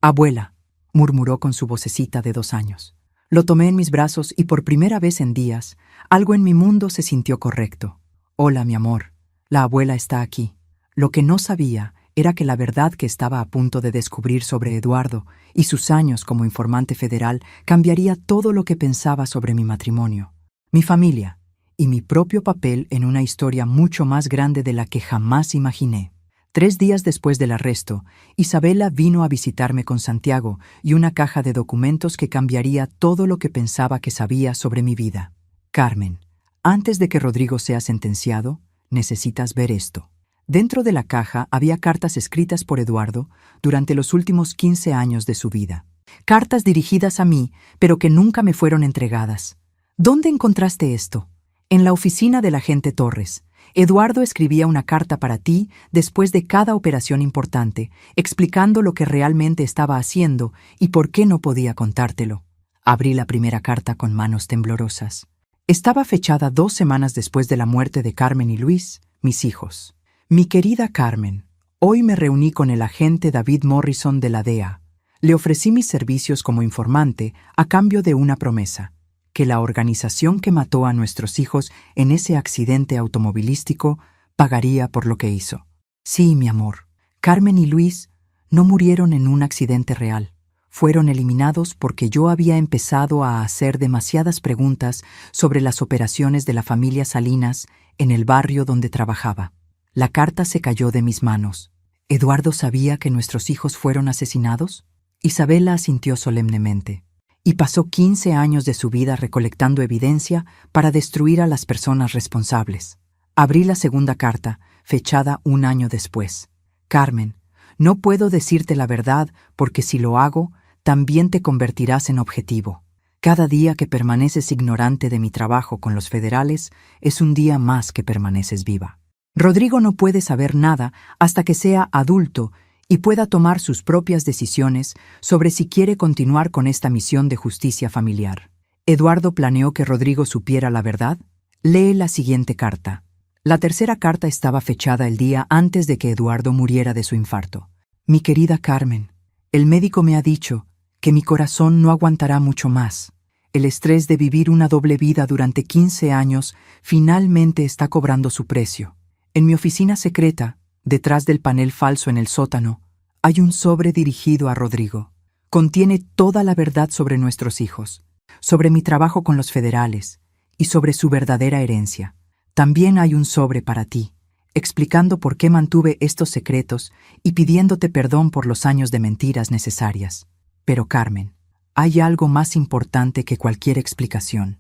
Abuela, murmuró con su vocecita de 2 años. Lo tomé en mis brazos y por primera vez en días, algo en mi mundo se sintió correcto. Hola, mi amor. La abuela está aquí. Lo que no sabía era que la verdad que estaba a punto de descubrir sobre Eduardo y sus años como informante federal cambiaría todo lo que pensaba sobre mi matrimonio, mi familia y mi propio papel en una historia mucho más grande de la que jamás imaginé. 3 días después del arresto, Isabela vino a visitarme con Santiago y una caja de documentos que cambiaría todo lo que pensaba que sabía sobre mi vida. Carmen, antes de que Rodrigo sea sentenciado, necesitas ver esto. Dentro de la caja había cartas escritas por Eduardo durante los últimos 15 años de su vida. Cartas dirigidas a mí, pero que nunca me fueron entregadas. ¿Dónde encontraste esto? En la oficina del agente Torres. Eduardo escribía una carta para ti después de cada operación importante, explicando lo que realmente estaba haciendo y por qué no podía contártelo. Abrí la primera carta con manos temblorosas. Estaba fechada 2 semanas después de la muerte de Carmen y Luis, mis hijos. Mi querida Carmen, hoy me reuní con el agente David Morrison de la DEA. Le ofrecí mis servicios como informante a cambio de una promesa, que la organización que mató a nuestros hijos en ese accidente automovilístico pagaría por lo que hizo. Sí, mi amor, Carmen y Luis no murieron en un accidente real. Fueron eliminados porque yo había empezado a hacer demasiadas preguntas sobre las operaciones de la familia Salinas en el barrio donde trabajaba. La carta se cayó de mis manos. ¿Eduardo sabía que nuestros hijos fueron asesinados? Isabela asintió solemnemente. Y pasó 15 años de su vida recolectando evidencia para destruir a las personas responsables. Abrí la segunda carta, fechada 1 año después. Carmen, no puedo decirte la verdad porque si lo hago, también te convertirás en objetivo. Cada día que permaneces ignorante de mi trabajo con los federales es un día más que permaneces viva. Rodrigo no puede saber nada hasta que sea adulto y pueda tomar sus propias decisiones sobre si quiere continuar con esta misión de justicia familiar. ¿Eduardo planeó que Rodrigo supiera la verdad? Lee la siguiente carta. La tercera carta estaba fechada el día antes de que Eduardo muriera de su infarto. Mi querida Carmen, el médico me ha dicho que mi corazón no aguantará mucho más. El estrés de vivir una doble vida durante 15 años finalmente está cobrando su precio. En mi oficina secreta, detrás del panel falso en el sótano, hay un sobre dirigido a Rodrigo. Contiene toda la verdad sobre nuestros hijos, sobre mi trabajo con los federales y sobre su verdadera herencia. También hay un sobre para ti, explicando por qué mantuve estos secretos y pidiéndote perdón por los años de mentiras necesarias. Pero Carmen, hay algo más importante que cualquier explicación.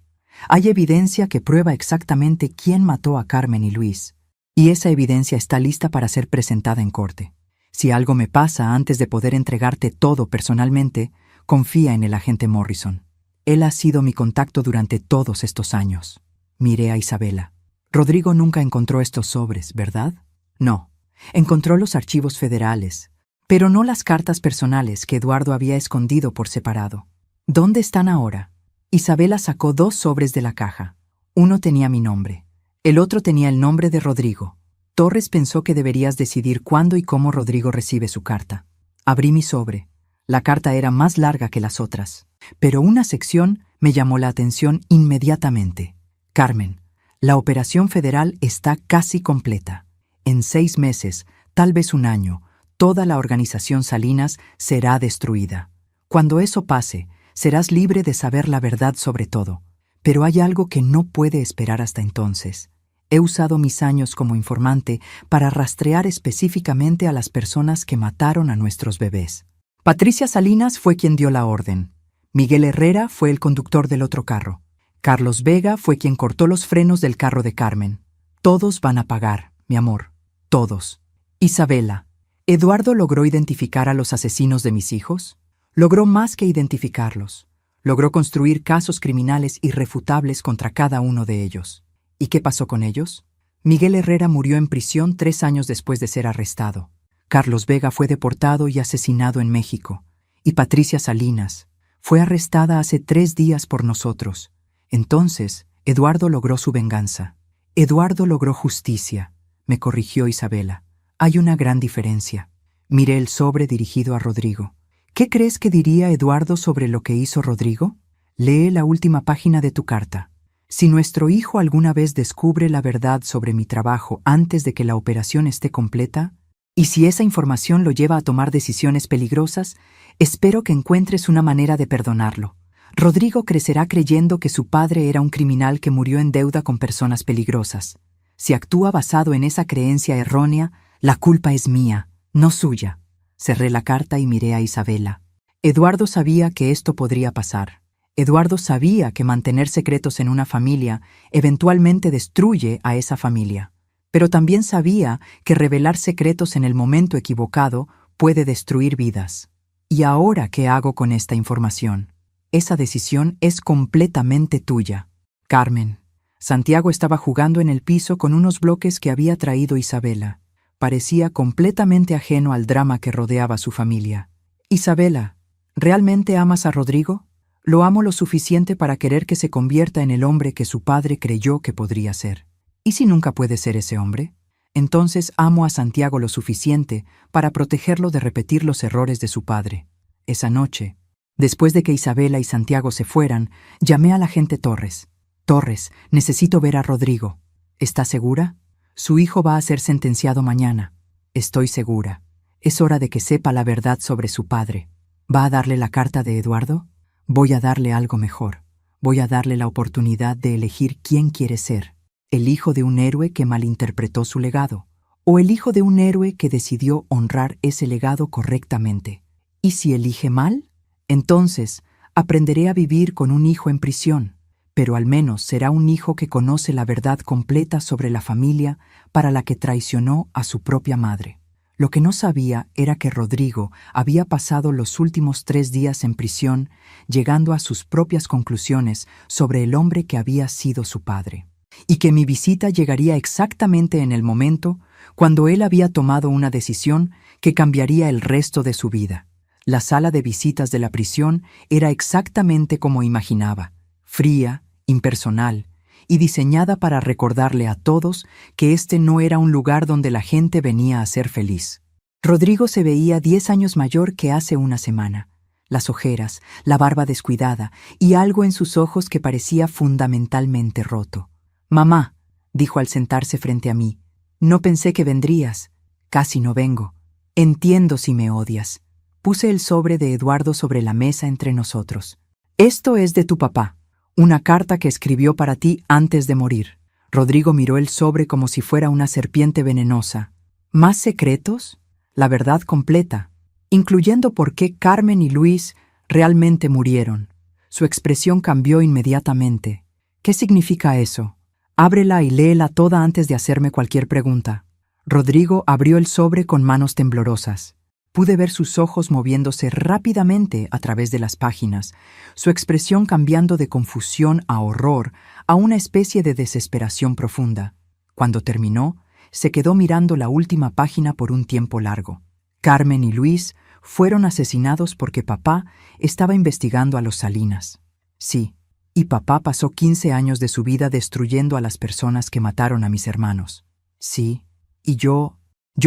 Hay evidencia que prueba exactamente quién mató a Carmen y Luis, y esa evidencia está lista para ser presentada en corte. Si algo me pasa antes de poder entregarte todo personalmente, confía en el agente Morrison. Él ha sido mi contacto durante todos estos años. Miré a Isabela. Rodrigo nunca encontró estos sobres, ¿verdad? No. Encontró los archivos federales, pero no las cartas personales que Eduardo había escondido por separado. ¿Dónde están ahora? Isabela sacó 2 sobres de la caja. Uno tenía mi nombre. El otro tenía el nombre de Rodrigo. Torres pensó que deberías decidir cuándo y cómo Rodrigo recibe su carta. Abrí mi sobre. La carta era más larga que las otras, pero una sección me llamó la atención inmediatamente. Carmen, la operación federal está casi completa. En 6 meses, tal vez un año, toda la organización Salinas será destruida. Cuando eso pase, serás libre de saber la verdad sobre todo. Pero hay algo que no puede esperar hasta entonces. He usado mis años como informante para rastrear específicamente a las personas que mataron a nuestros bebés. Patricia Salinas fue quien dio la orden. Miguel Herrera fue el conductor del otro carro. Carlos Vega fue quien cortó los frenos del carro de Carmen. Todos van a pagar, mi amor. Todos. Isabela, ¿Eduardo logró identificar a los asesinos de mis hijos? Logró más que identificarlos. Logró construir casos criminales irrefutables contra cada uno de ellos. ¿Y qué pasó con ellos? Miguel Herrera murió en prisión 3 años después de ser arrestado. Carlos Vega fue deportado y asesinado en México. Y Patricia Salinas fue arrestada hace 3 días por nosotros. Entonces, Eduardo logró su venganza. Eduardo logró justicia, me corrigió Isabela. Hay una gran diferencia. Miré el sobre dirigido a Rodrigo. ¿Qué crees que diría Eduardo sobre lo que hizo Rodrigo? Lee la última página de tu carta. Si nuestro hijo alguna vez descubre la verdad sobre mi trabajo antes de que la operación esté completa, y si esa información lo lleva a tomar decisiones peligrosas, espero que encuentres una manera de perdonarlo. Rodrigo crecerá creyendo que su padre era un criminal que murió en deuda con personas peligrosas. Si actúa basado en esa creencia errónea, la culpa es mía, no suya. Cerré la carta y miré a Isabela. Eduardo sabía que esto podría pasar. Eduardo sabía que mantener secretos en una familia eventualmente destruye a esa familia. Pero también sabía que revelar secretos en el momento equivocado puede destruir vidas. ¿Y ahora qué hago con esta información? Esa decisión es completamente tuya. Carmen. Santiago estaba jugando en el piso con unos bloques que había traído Isabela. Parecía completamente ajeno al drama que rodeaba a su familia. Isabela, ¿realmente amas a Rodrigo? Lo amo lo suficiente para querer que se convierta en el hombre que su padre creyó que podría ser. ¿Y si nunca puede ser ese hombre? Entonces amo a Santiago lo suficiente para protegerlo de repetir los errores de su padre. Esa noche, después de que Isabela y Santiago se fueran, llamé al agente Torres. Torres, necesito ver a Rodrigo. ¿Está segura? Su hijo va a ser sentenciado mañana. Estoy segura. Es hora de que sepa la verdad sobre su padre. ¿Va a darle la carta de Eduardo? Voy a darle algo mejor. Voy a darle la oportunidad de elegir quién quiere ser. ¿El hijo de un héroe que malinterpretó su legado? ¿O el hijo de un héroe que decidió honrar ese legado correctamente? ¿Y si elige mal? Entonces, aprenderé a vivir con un hijo en prisión, pero al menos será un hijo que conoce la verdad completa sobre la familia para la que traicionó a su propia madre. Lo que no sabía era que Rodrigo había pasado los últimos 3 días en prisión, llegando a sus propias conclusiones sobre el hombre que había sido su padre, y que mi visita llegaría exactamente en el momento cuando él había tomado una decisión que cambiaría el resto de su vida. La sala de visitas de la prisión era exactamente como imaginaba, fría, impersonal, y diseñada para recordarle a todos que este no era un lugar donde la gente venía a ser feliz. Rodrigo se veía 10 años mayor que hace una semana. Las ojeras, la barba descuidada y algo en sus ojos que parecía fundamentalmente roto. «Mamá», dijo al sentarse frente a mí, «no pensé que vendrías. Casi no vengo. Entiendo si me odias». Puse el sobre de Eduardo sobre la mesa entre nosotros. «Esto es de tu papá. Una carta que escribió para ti antes de morir». Rodrigo miró el sobre como si fuera una serpiente venenosa. «¿Más secretos?» «La verdad completa, incluyendo por qué Carmen y Luis realmente murieron». Su expresión cambió inmediatamente. «¿Qué significa eso? Ábrela y léela toda antes de hacerme cualquier pregunta». Rodrigo abrió el sobre con manos temblorosas. Pude ver sus ojos moviéndose rápidamente a través de las páginas, su expresión cambiando de confusión a horror, a una especie de desesperación profunda. Cuando terminó, se quedó mirando la última página por un tiempo largo. Carmen y Luis fueron asesinados porque papá estaba investigando a los Salinas. Sí, y papá pasó 15 años de su vida destruyendo a las personas que mataron a mis hermanos. Sí, y yo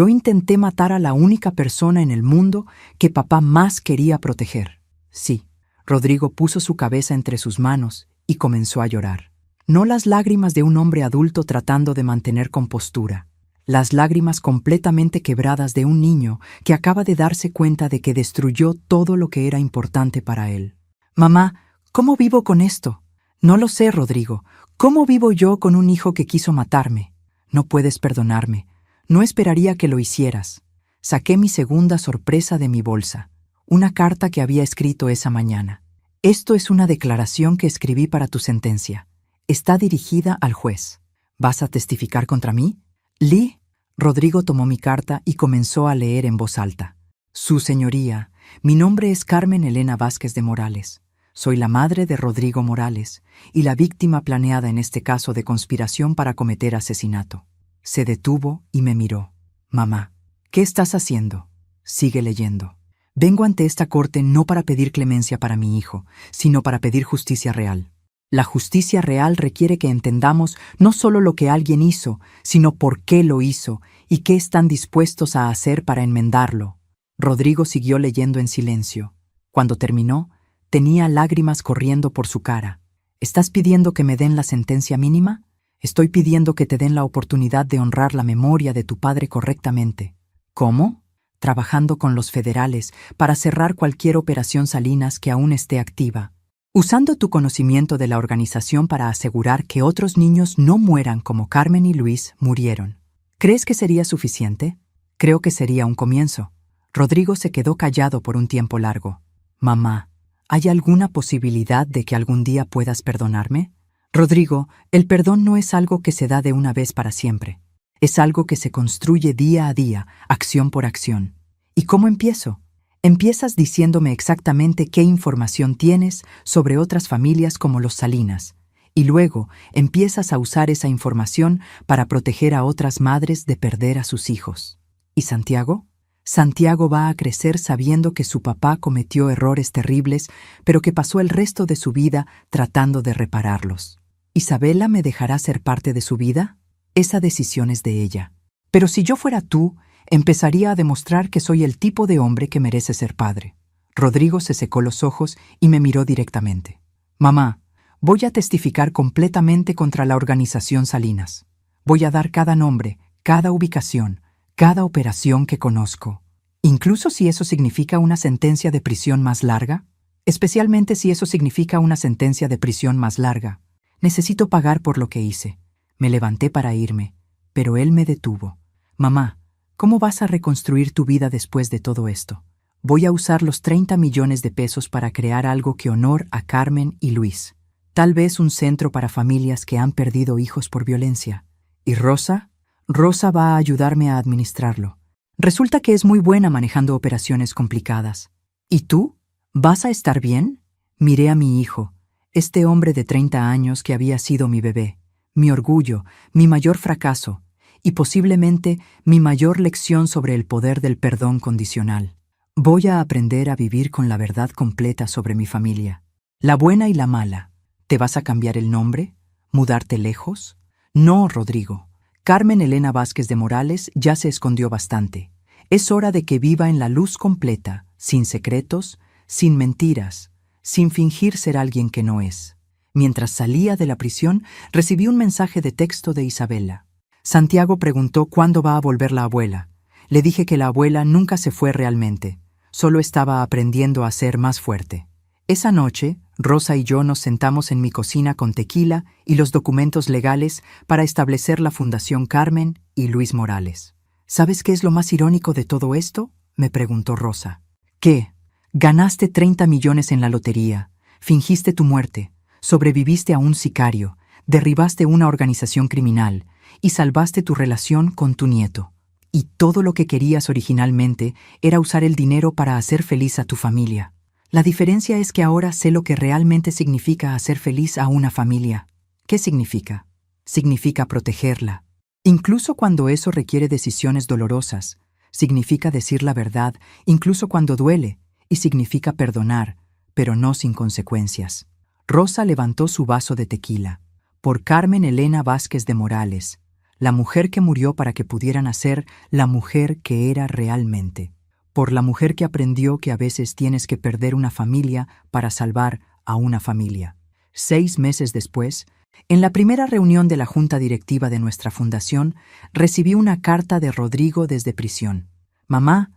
intenté matar a la única persona en el mundo que papá más quería proteger. Sí. Rodrigo puso su cabeza entre sus manos y comenzó a llorar. No las lágrimas de un hombre adulto tratando de mantener compostura. Las lágrimas completamente quebradas de un niño que acaba de darse cuenta de que destruyó todo lo que era importante para él. «Mamá, ¿cómo vivo con esto?» «No lo sé, Rodrigo. ¿Cómo vivo yo con un hijo que quiso matarme?» «No puedes perdonarme. No esperaría que lo hicieras». Saqué mi segunda sorpresa de mi bolsa, una carta que había escrito esa mañana. «Esto es una declaración que escribí para tu sentencia. Está dirigida al juez. ¿Vas a testificar contra mí?» «Lee». Rodrigo tomó mi carta y comenzó a leer en voz alta. «Su señoría, mi nombre es Carmen Elena Vázquez de Morales. Soy la madre de Rodrigo Morales y la víctima planeada en este caso de conspiración para cometer asesinato». Se detuvo y me miró. «Mamá, ¿qué estás haciendo?» «Sigue leyendo. Vengo ante esta corte no para pedir clemencia para mi hijo, sino para pedir justicia real. La justicia real requiere que entendamos no solo lo que alguien hizo, sino por qué lo hizo y qué están dispuestos a hacer para enmendarlo». Rodrigo siguió leyendo en silencio. Cuando terminó, tenía lágrimas corriendo por su cara. «¿Estás pidiendo que me den la sentencia mínima?» «Estoy pidiendo que te den la oportunidad de honrar la memoria de tu padre correctamente». «¿Cómo?» «Trabajando con los federales para cerrar cualquier operación Salinas que aún esté activa. Usando tu conocimiento de la organización para asegurar que otros niños no mueran como Carmen y Luis murieron. ¿Crees que sería suficiente?» «Creo que sería un comienzo». Rodrigo se quedó callado por un tiempo largo. «Mamá, ¿hay alguna posibilidad de que algún día puedas perdonarme?» «Rodrigo, el perdón no es algo que se da de una vez para siempre. Es algo que se construye día a día, acción por acción. ¿Y cómo empiezo? Empiezas diciéndome exactamente qué información tienes sobre otras familias como los Salinas, y luego empiezas a usar esa información para proteger a otras madres de perder a sus hijos. ¿Y Santiago? Santiago va a crecer sabiendo que su papá cometió errores terribles, pero que pasó el resto de su vida tratando de repararlos. ¿Isabela me dejará ser parte de su vida? Esa decisión es de ella. Pero si yo fuera tú, empezaría a demostrar que soy el tipo de hombre que merece ser padre». Rodrigo se secó los ojos y me miró directamente. «Mamá, voy a testificar completamente contra la organización Salinas. Voy a dar cada nombre, cada ubicación, cada operación que conozco. Incluso si eso significa una sentencia de prisión más larga. Especialmente si eso significa una sentencia de prisión más larga. Necesito pagar por lo que hice». Me levanté para irme, pero él me detuvo. «Mamá, ¿cómo vas a reconstruir tu vida después de todo esto?» «Voy a usar los 30 millones de pesos para crear algo que honor a Carmen y Luis. Tal vez un centro para familias que han perdido hijos por violencia. ¿Y Rosa? Rosa va a ayudarme a administrarlo. Resulta que es muy buena manejando operaciones complicadas. ¿Y tú? ¿Vas a estar bien? Miré a mi hijo, este hombre de 30 años que había sido mi bebé, mi orgullo, mi mayor fracaso y posiblemente mi mayor lección sobre el poder del perdón condicional. Voy a aprender a vivir con la verdad completa sobre mi familia, la buena y la mala. ¿Te vas a cambiar el nombre? ¿Mudarte lejos? No, Rodrigo. Carmen Elena Vázquez de Morales ya se escondió bastante. Es hora de que viva en la luz completa, sin secretos, sin mentiras, sin fingir ser alguien que no es. Mientras salía de la prisión, recibí un mensaje de texto de Isabela. Santiago preguntó cuándo va a volver la abuela. Le dije que la abuela nunca se fue realmente, solo estaba aprendiendo a ser más fuerte. Esa noche, Rosa y yo nos sentamos en mi cocina con tequila y los documentos legales para establecer la Fundación Carmen y Luis Morales. ¿Sabes qué es lo más irónico de todo esto?, me preguntó Rosa. ¿Qué? Ganaste 30 millones en la lotería, fingiste tu muerte, sobreviviste a un sicario, derribaste una organización criminal y salvaste tu relación con tu nieto. Y todo lo que querías originalmente era usar el dinero para hacer feliz a tu familia. La diferencia es que ahora sé lo que realmente significa hacer feliz a una familia. ¿Qué significa? Significa protegerla. Incluso cuando eso requiere decisiones dolorosas. Significa decir la verdad, incluso cuando duele. Y significa perdonar, pero no sin consecuencias. Rosa levantó su vaso de tequila. Por Carmen Elena Vázquez de Morales, la mujer que murió para que pudiera nacer la mujer que era realmente. Por la mujer que aprendió que a veces tienes que perder una familia para salvar a una familia. 6 meses después, en la primera reunión de la junta directiva de nuestra fundación, recibí una carta de Rodrigo desde prisión. Mamá,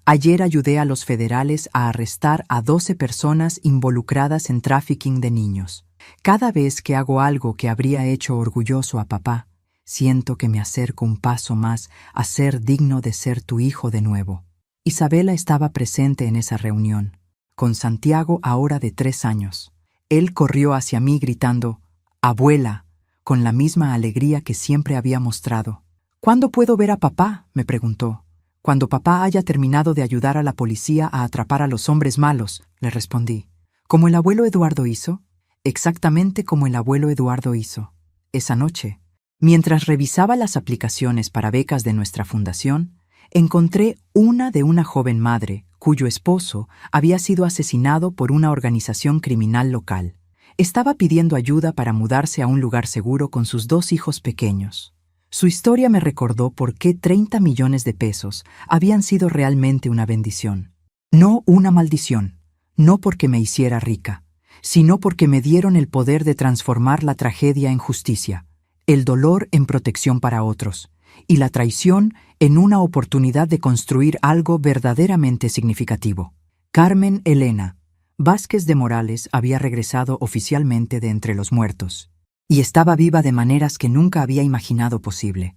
ayer ayudé a los federales a arrestar a 12 personas involucradas en tráfico de niños. Cada vez que hago algo que habría hecho orgulloso a papá, siento que me acerco un paso más a ser digno de ser tu hijo de nuevo. Isabela estaba presente en esa reunión, con Santiago ahora de 3 años. Él corrió hacia mí gritando, «Abuela», con la misma alegría que siempre había mostrado. «¿Cuándo puedo ver a papá?», me preguntó. «Cuando papá haya terminado de ayudar a la policía a atrapar a los hombres malos», le respondí. «¿Como el abuelo Eduardo hizo?» Exactamente como el abuelo Eduardo hizo. Esa noche, mientras revisaba las aplicaciones para becas de nuestra fundación, encontré una de una joven madre cuyo esposo había sido asesinado por una organización criminal local. Estaba pidiendo ayuda para mudarse a un lugar seguro con sus 2 hijos pequeños. Su historia me recordó por qué 30 millones de pesos habían sido realmente una bendición. No una maldición, no porque me hiciera rica, sino porque me dieron el poder de transformar la tragedia en justicia, el dolor en protección para otros, y la traición en una oportunidad de construir algo verdaderamente significativo. Carmen Elena Vázquez de Morales había regresado oficialmente de entre los muertos, y estaba viva de maneras que nunca había imaginado posible.